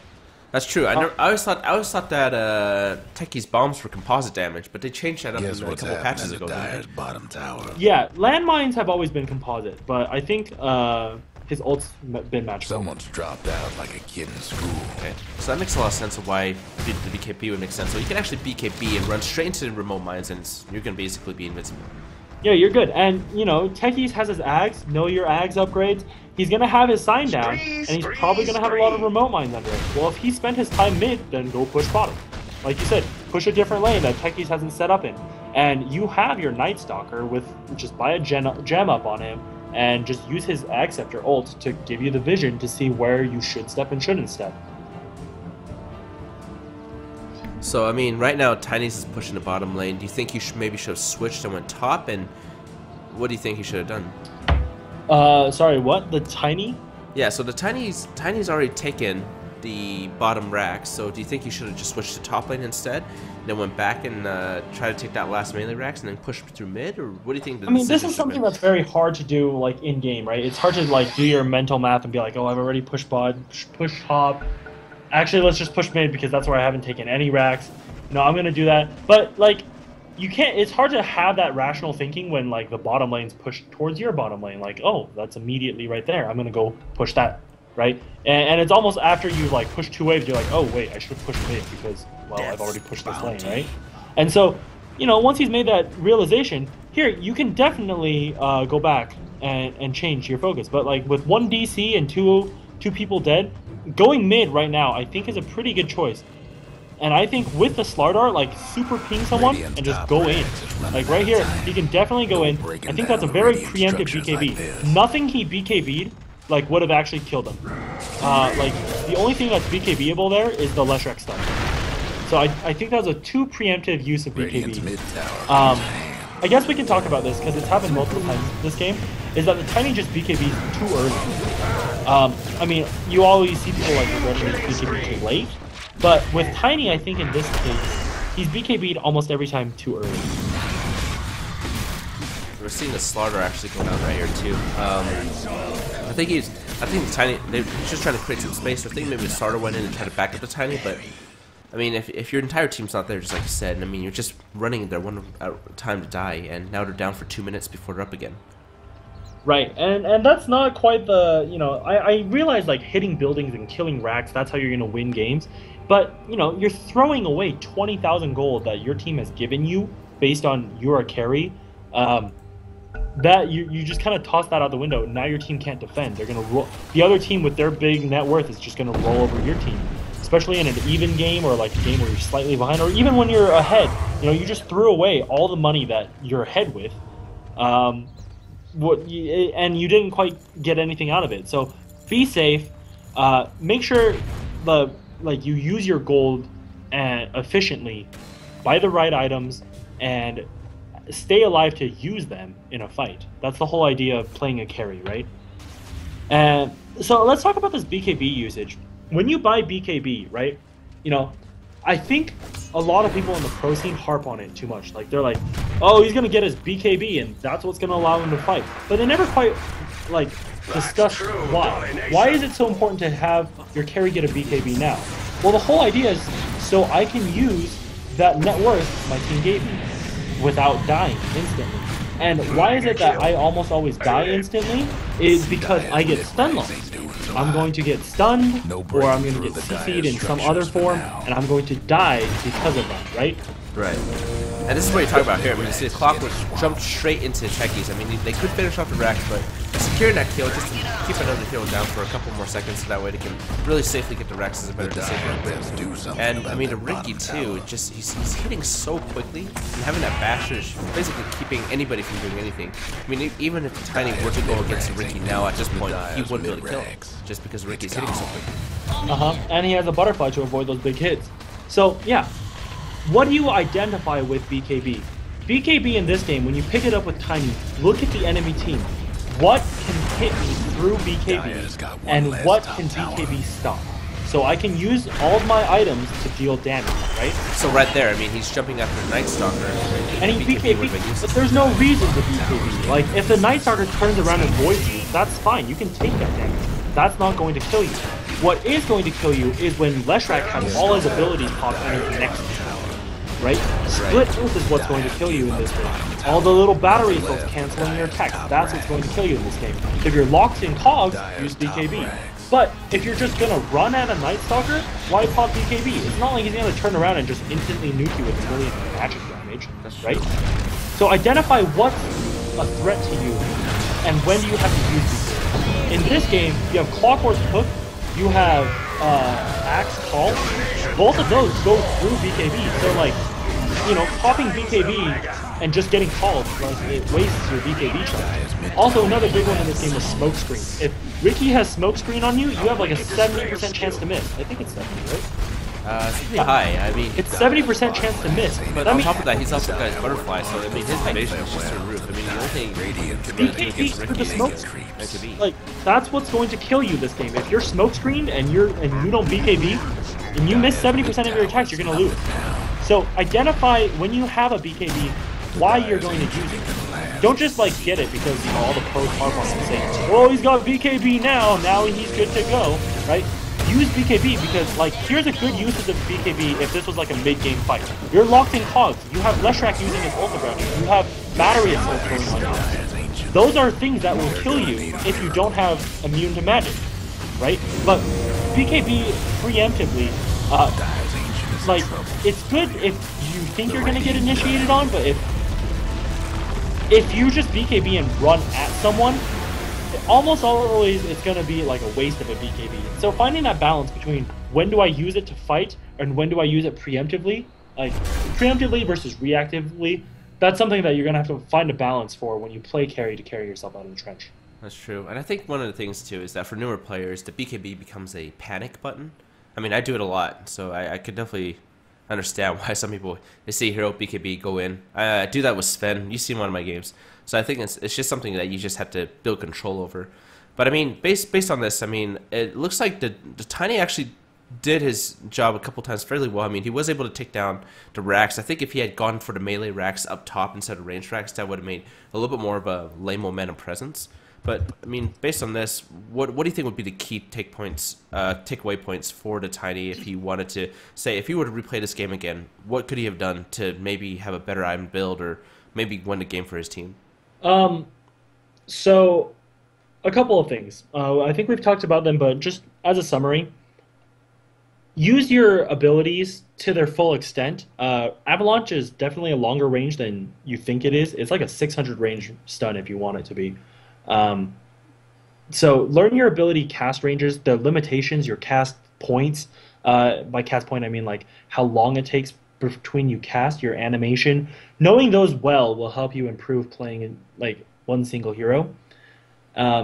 That's true. I always thought that Techie's bombs were composite damage, but they changed that up a couple patches ago. Dire's bottom tower. Yeah, landmines have always been composite, but I think his ult's been magical. Someone's dropped out like a kid in school. Okay, so that makes a lot of sense of why the BKB would make sense. So you can actually BKB and run straight into the remote mines, and you're going to basically be invincible. Yeah, you're good. And, you know, Techies has his Ags, know your Ags upgrades. He's going to have his sign down, and he's probably going to have a lot of remote mines under it. Well, if he spent his time mid, then go push bottom. Like you said, push a different lane that Techies hasn't set up in. And you have your Night Stalker with, just buy a gem up on him, and just use his Ag Scepter ult to give you the vision to see where you should step and shouldn't step. So, I mean, right now, Tiny's is pushing the bottom lane. Do you think you maybe should have switched and went top? And what do you think he should have done? Sorry, what? The Tiny? Yeah, so the Tiny's already taken the bottom rack. So do you think you should have just switched to top lane instead? Then went back and tried to take that last melee racks and then push through mid? Or what do you think? I mean, this is something that's very hard to do, like, in-game, right? It's hard to, like, do your mental math and be like, oh, I've already pushed bot, push top. Actually, let's just push mid because that's where I haven't taken any racks. No, I'm going to do that. But, like, you can't, it's hard to have that rational thinking when, like, the bottom lane's pushed towards your bottom lane. Like, oh, that's immediately right there. I'm going to go push that, right? And it's almost after you, like, push 2 waves, you're like, oh, wait, I should have pushed mid because, well, I've already pushed this lane, right? And so, you know, once he's made that realization, here, you can definitely go back and change your focus. But, like, with 1 DC and two people dead, going mid right now, I think, is a pretty good choice. And I think with the Slardar, like, super ping someone and just go in. Like, right here, he can definitely go in. I think that's a very preemptive BKB. Nothing he BKB'd, like, would have actually killed him. Like, the only thing that's BKBable there is the Leshrac stun. So I think that was a too preemptive use of BKB. I guess we can talk about this, because it's happened multiple times this game, is that the Tiny just BKBs too early. I mean, you always see people like regretting his BKB too late, but with Tiny, I think in this case, he's BKB'd almost every time too early. We're seeing the Slaughter actually going out right here too. I think the Tiny, he's just trying to create some space. I think maybe the Slaughter went in and tried to back up the Tiny, but I mean, if your entire team's not there, just like you said, I mean, you're just running their one time to die, and now they're down for 2 minutes before they're up again. Right, and that's not quite the, I realize like hitting buildings and killing racks, that's how you're gonna win games. But, you're throwing away 20,000 gold that your team has given you based on you're a carry. Um, that you just kind of toss that out the window. Now your team can't defend. They're gonna roll. The other team with their big net worth is just gonna roll over your team, especially in an even game or like a game where you're slightly behind, or even when you're ahead. You just threw away all the money that you're ahead with. Um, and you didn't quite get anything out of it. So be safe. Make sure you use your gold efficiently, buy the right items, and stay alive to use them in a fight. That's the whole idea of playing a carry, right? And so let's talk about this BKB usage. When you buy BKB, right? I think a lot of people in the pro scene harp on it too much. Like, they're like, oh, he's going to get his BKB, and that's what's going to allow him to fight. But they never quite, discuss why. Why is it so important to have your carry get a BKB now? Well, the whole idea is so I can use that net worth my team gave me without dying instantly. And why is it that I almost always die instantly? Is because I get stun locked. I'm going to get stunned, or I'm going to get CC'd in some other form, and I'm going to die because of that, right? Right. And this is what you're talking about here. I mean, you see the Clockwork jumped straight into techies. I mean, they could finish off the racks, but securing that kill just to keep another hero down for a couple more seconds, so that way they can really safely get the racks is a better decision. And I mean, the Ricky too, he's hitting so quickly, and having that basher is basically keeping anybody from doing anything. I mean, even if Tiny were to go against Ricky now at this point, he wouldn't be able to kill him, just because Ricky's hitting so quickly. And he has a butterfly to avoid those big hits. So yeah. What do you identify with BKB? BKB in this game, when you pick it up with Tiny, look at the enemy team. What can hit me through BKB, and what can BKB stop? So I can use all of my items to deal damage, right? So right there, I mean, he's jumping after Night Stalker. And he BKB, but there's no reason to BKB. Like, if the Night Stalker turns around and voids you, that's fine. You can take that damage. That's not going to kill you. What is going to kill you is when Leshrac has all his abilities popped and he connects to you. Right? Split Earth is what's going to kill you in this game. All the little battery folks canceling your attacks, that's what's going to kill you in this game. If you're locked in cogs, use BKB. But if you're just gonna run at a Night Stalker, why pop BKB? It's not like he's gonna turn around and just instantly nuke you with a million magic damage, right? So identify what's a threat to you, and when do you have to use BKB. In this game, you have Clockwork Hook, you have Axe Call. Both of those go through BKB, so popping BKB and just getting called, it wastes your BKB charge. Also, another big one in this game is smoke screen. If Ricky has smoke screen on you, you have like a 70% chance to miss. I think it's 70, right? It's pretty high. I mean, it's 70% chance to miss. But on top of that, he's also got his butterfly, so I mean, his evasion is just through the roof. I mean, the only thing BKB through the smoke screen. Like, that's what's going to kill you this game. If you're smoke screened and you don't BKB and you miss 70% of your attacks, you're gonna lose. So identify when you have a BKB why you're going to use it. Don't just get it because all the pros harp on it saying, "Oh, he's got BKB now he's good to go," right? Use BKB because here's a good usage of BKB if this was a mid-game fight. You're locked in cogs. You have Leshrac using his ult around you. You have battery assaults going on you. Those are things that will kill you if you don't have immune to magic, right? But BKB preemptively, it's good if you think you're gonna get initiated on, but if you just BKB and run at someone, almost always it's gonna be a waste of a BKB. So finding that balance between when do I use it to fight and when do I use it preemptively, preemptively versus reactively, that's something that you're gonna have to find a balance for when you play carry to carry yourself out of the trench. That's true, and I think one of the things too is that for newer players, the BKB becomes a panic button. I mean, I do it a lot, so I could definitely understand why some people, they see hero BKB go in. I do that with Sven. You've seen one of my games. So I think it's just something that you just have to build control over. But I mean, based on this, I mean, it looks like the Tiny actually did his job a couple times fairly well. I mean, he was able to take down the racks. I think if he had gone for the melee racks up top instead of ranged racks, that would have made a little bit more of a lane momentum presence. But I mean, based on this, what do you think would be the key takeaway points for the Tiny if he wanted to say, if he were to replay this game again, what could he have done to maybe have a better item build or maybe win the game for his team? So, a couple of things. I think we've talked about them, but just as a summary, use your abilities to their full extent. Avalanche is definitely a longer range than you think it is. It's like a 600 range stun if you want it to be. Um, so learn your ability cast ranges, the limitations, your cast points. By cast point, I mean like how long it takes between you cast your animation. Knowing those well will help you improve playing in like one single hero.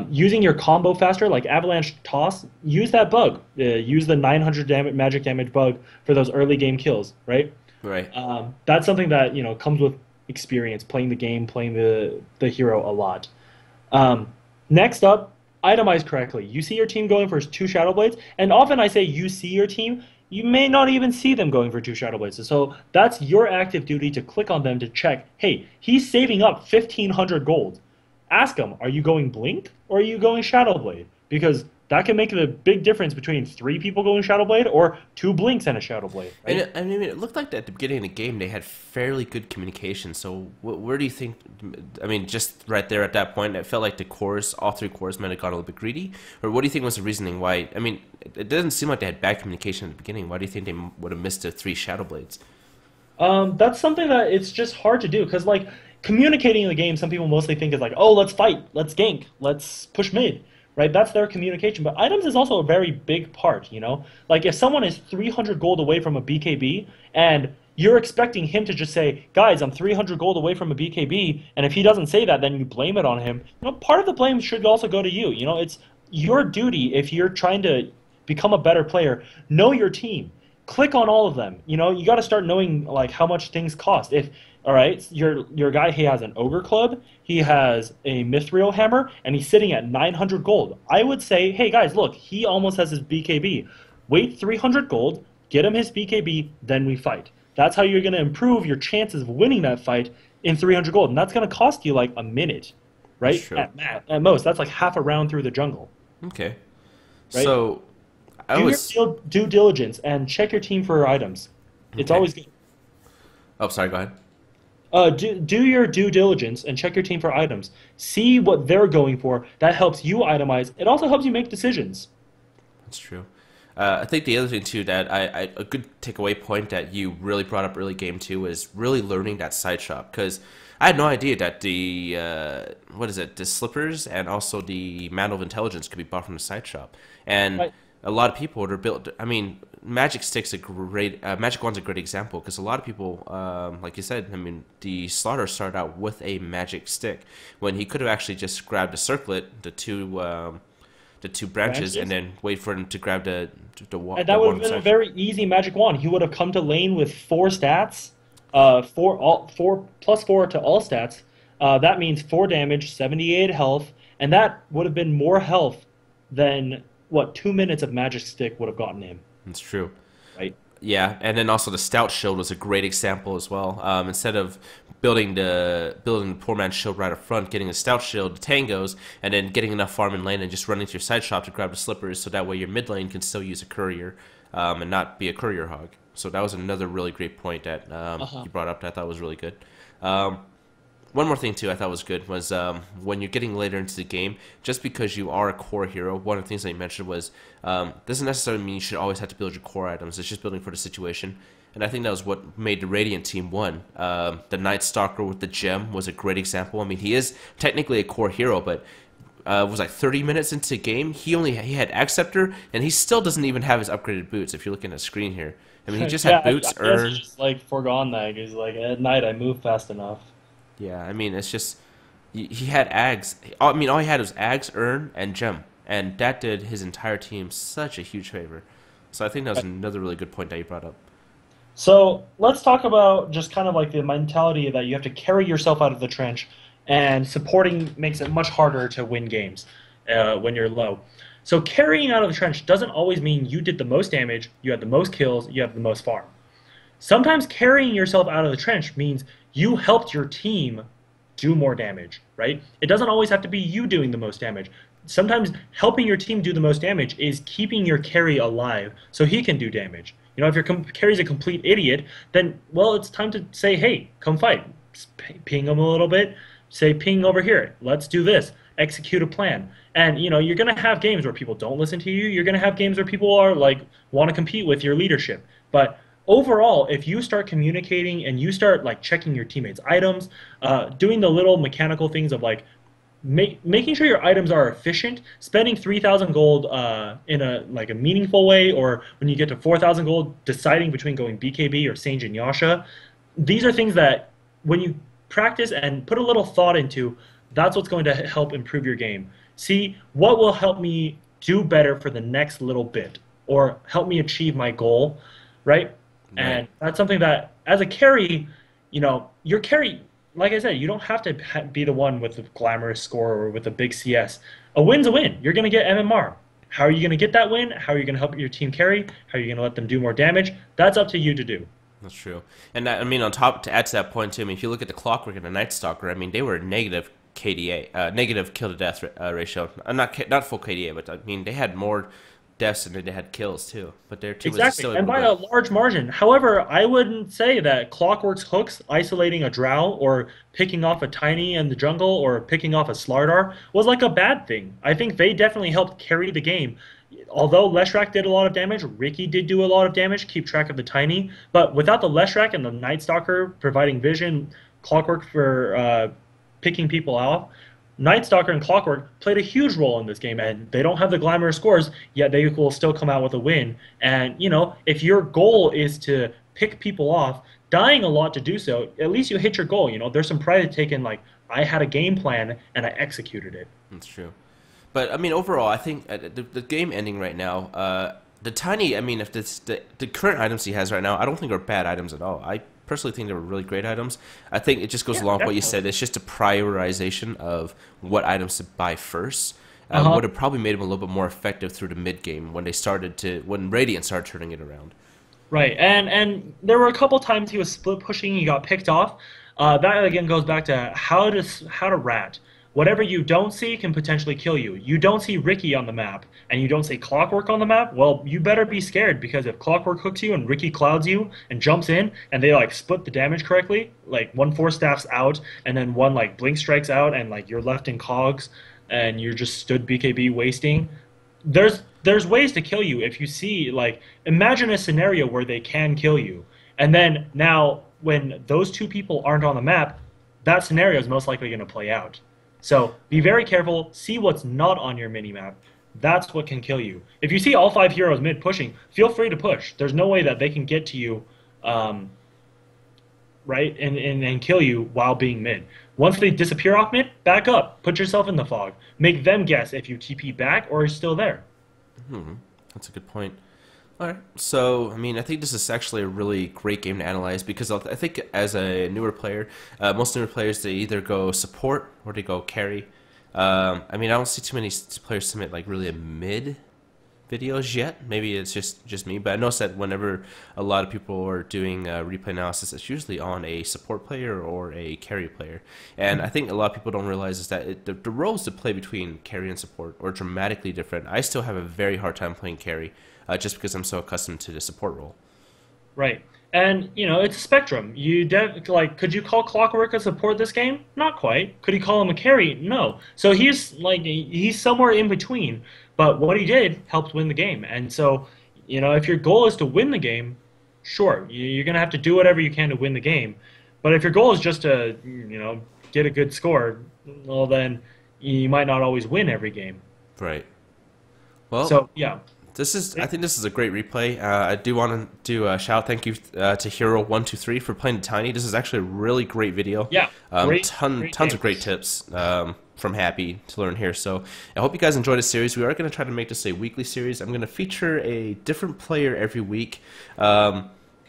Using your combo faster, like Avalanche Toss, use that bug. Use the 900 magic damage bug for those early game kills, right? Right. That's something that comes with experience, playing the game, playing the hero a lot. Next up, itemize correctly. You see your team going for two Shadow Blades, and often I say you see your team. You may not even see them going for two Shadow Blades. So that's your active duty to click on them to check, hey, he's saving up 1,500 gold. Ask him, are you going Blink or are you going Shadow Blade? Because that can make the big difference between three people going Shadow Blade or two Blinks and a Shadow Blade. Right? And I mean, it looked like that at the beginning of the game they had fairly good communication. So where do you think? I mean, just right there at that point, it felt like the cores, all three cores, might have got a little bit greedy. Or what do you think was the reasoning why? I mean, it doesn't seem like they had bad communication at the beginning. Why do you think they would have missed the three Shadow Blades? That's something that it's just hard to do because like communicating in the game, some people mostly think is like, oh, let's fight, let's gank, let's push mid, right? That's their communication. But items is also a very big part, you know? Like if someone is 300 gold away from a BKB and you're expecting him to just say, guys, I'm 300 gold away from a BKB, and if he doesn't say that, then you blame it on him. Part of the blame should also go to you. It's your duty if you're trying to become a better player. Know your team. Click on all of them. You got to start knowing like how much things cost. If all right, your guy, he has an ogre club, he has a mithril hammer, and he's sitting at 900 gold. I would say, hey guys, look, he almost has his BKB. Wait 300 gold, get him his BKB, then we fight. That's how you're going to improve your chances of winning that fight in 300 gold, and that's going to cost you like a minute, right? At most, that's like half a round through the jungle. Okay. Right? So do your due diligence and check your team for items. It's always good. Oh, sorry, go ahead. Do your due diligence and check your team for items. See what they're going for. That helps you itemize. It also helps you make decisions. That's true. I think the other thing too that a good takeaway point that you really brought up early game too is really learning that side shop, because I had no idea that the the slippers and also the mantle of intelligence could be bought from the side shop, and Right. a lot of people are built. I mean, Magic Stick's a great Magic Wand's a great example because a lot of people, like you said, I mean, the Slaughter started out with a Magic Stick when he could have actually just grabbed a circlet, the two branches, and then wait for him to grab the And that would have been a very easy Magic Wand. He would have come to lane with 4 stats, 4 plus 4 to all stats. That means 4 damage, 78 health, and that would have been more health than what 2 minutes of Magic Stick would have gotten him. That's true. Right. Yeah, and then also the Stout Shield was a great example as well. Instead of building the poor man's shield right up front, getting a Stout Shield, the tangos, and then getting enough farm in lane and just running to your side shop to grab the slippers, so that way your mid lane can still use a courier and not be a courier hog. So that was another really great point that you brought up that I thought was really good. One more thing too I thought was good was when you're getting later into the game, just because you are a core hero, one of the things that you mentioned was doesn't necessarily mean you should always have to build your core items. It's just building for the situation. And I think that was what made the Radiant team won. The Night Stalker with the gem was a great example. I mean, he is technically a core hero, but it was like 30 minutes into the game, he had Acceptor, and he still doesn't even have his upgraded boots, if you're looking at the screen here. I mean, he just had boots, earn. Just like foregone that. He's like, at night I move fast enough. Yeah, I mean, it's just he had Ags. I mean, all he had was Ags, Earn, and Gem, and that did his entire team such a huge favor. So I think that was another really good point that you brought up. So let's talk about just kind of like the mentality that you have to carry yourself out of the trench, and supporting makes it much harder to win games when you're low. So carrying out of the trench doesn't always mean you did the most damage, you had the most kills, you have the most farm. Sometimes carrying yourself out of the trench means you helped your team do more damage, right? It doesn't always have to be you doing the most damage. Sometimes helping your team do the most damage is keeping your carry alive so he can do damage. If your carry's a complete idiot, then, well, it's time to say, hey, come fight. Ping him a little bit. Say, ping over here. Let's do this. execute a plan. And you're going to have games where people don't listen to you. You're going to have games where people are like want to compete with your leadership. But overall, if you start communicating and you start like checking your teammates' items, doing the little mechanical things of like making sure your items are efficient, spending 3,000 gold in a meaningful way, or when you get to 4,000 gold, deciding between going BKB or Sage and Yasha. These are things that when you practice and put a little thought into, that's what's going to help improve your game. See, what will help me do better for the next little bit, or help me achieve my goal, right? And that's something that, as a carry, your carry, like I said, you don't have to be the one with the glamorous score or with a big CS. A win's a win. You're going to get MMR. How are you going to get that win? How are you going to help your team carry? How are you going to let them do more damage? That's up to you to do. That's true. And I mean, on top, to add to that point too, I mean, if you look at the Clockwork and the Night Stalker, I mean, they were negative KDA, negative kill to death ratio. Not full KDA, but I mean, they had more deaths than they had kills too. But their team was still and by a large margin. However, I wouldn't say that Clockwork's hooks, isolating a Drow or picking off a Tiny in the jungle or picking off a Slardar, was like a bad thing. I think they definitely helped carry the game. Although Leshrac did a lot of damage, Ricky did do a lot of damage, keep track of the Tiny. But without the Leshrac and the Night Stalker providing vision, Clockwork for picking people off, Night Stalker and Clockwork played a huge role in this game, and they don't have the glamorous scores, yet they will still come out with a win. And, if your goal is to pick people off, dying a lot to do so, at least you hit your goal. There's some pride taken, like, I had a game plan, and I executed it. That's true. But, I mean, overall, I think the game ending right now, the Tiny, I mean, if the current items he has right now, I don't think are bad items at all. I personally think they were really great items. I think it just goes along with what you said. It's just a prioritization of what items to buy first. Would have probably made him a little bit more effective through the mid game when Radiant started turning it around. Right, and there were a couple times he was split pushing, he got picked off. That again goes back to how to rat. Whatever you don't see can potentially kill you. You don't see Ricky on the map, and you don't see Clockwork on the map, well, you better be scared, because if Clockwork hooks you and Ricky clouds you and jumps in, and they like split the damage correctly, like one Force Staff's out, and then one like Blink Strike's out, and like you're left in cogs, and you're just stood BKB wasting, there's ways to kill you if you see, like, imagine a scenario where they can kill you, and then now when those two people aren't on the map, that scenario is most likely going to play out. So be very careful, see what's not on your minimap. That's what can kill you. If you see all 5 heroes mid pushing, feel free to push. There's no way that they can get to you, right, and kill you while being mid. Once they disappear off mid, back up. Put yourself in the fog. Make them guess if you TP back or are still there. That's a good point. All right, so, I mean, I think this is actually a really great game to analyze, because I think as a newer player, most newer players, they either go support or they go carry. I mean, I don't see too many players submit, like, really a mid videos yet. Maybe it's just me, but I noticed that whenever a lot of people are doing replay analysis, it's usually on a support player or a carry player. And I think a lot of people don't realize is that the roles to play between carry and support are dramatically different. I still have a very hard time playing carry, just because I'm so accustomed to the support role. Right. And, it's a spectrum. Could you call Clockwork a support this game? Not quite. Could he call him a carry? No. So he's somewhere in between. But what he did helped win the game. And so, if your goal is to win the game, sure, you're going to have to do whatever you can to win the game. But if your goal is just to, get a good score, well, then you might not always win every game. Right. Well, so, yeah. I think this is a great replay. I do want to do a shout thank you to Hero123 for playing the Tiny. This is actually a really great video. Yeah, tons of great tips from Happy to learn here. So I hope you guys enjoyed this series. We are going to try to make this a weekly series. I'm going to feature a different player every week.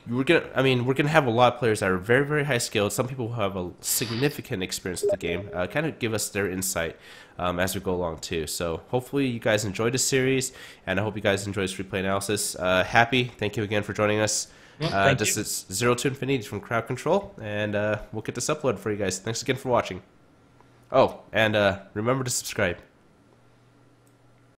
We're gonna have a lot of players that are very, very high skilled. Some people who have a significant experience with the game, kind of give us their insight as we go along too. So hopefully you guys enjoyed this series, and I hope you guys enjoyed this replay analysis. Happy, thank you again for joining us. This is Zero2Infinity from Crowd Control, and we'll get this uploaded for you guys. Thanks again for watching. Oh, and remember to subscribe.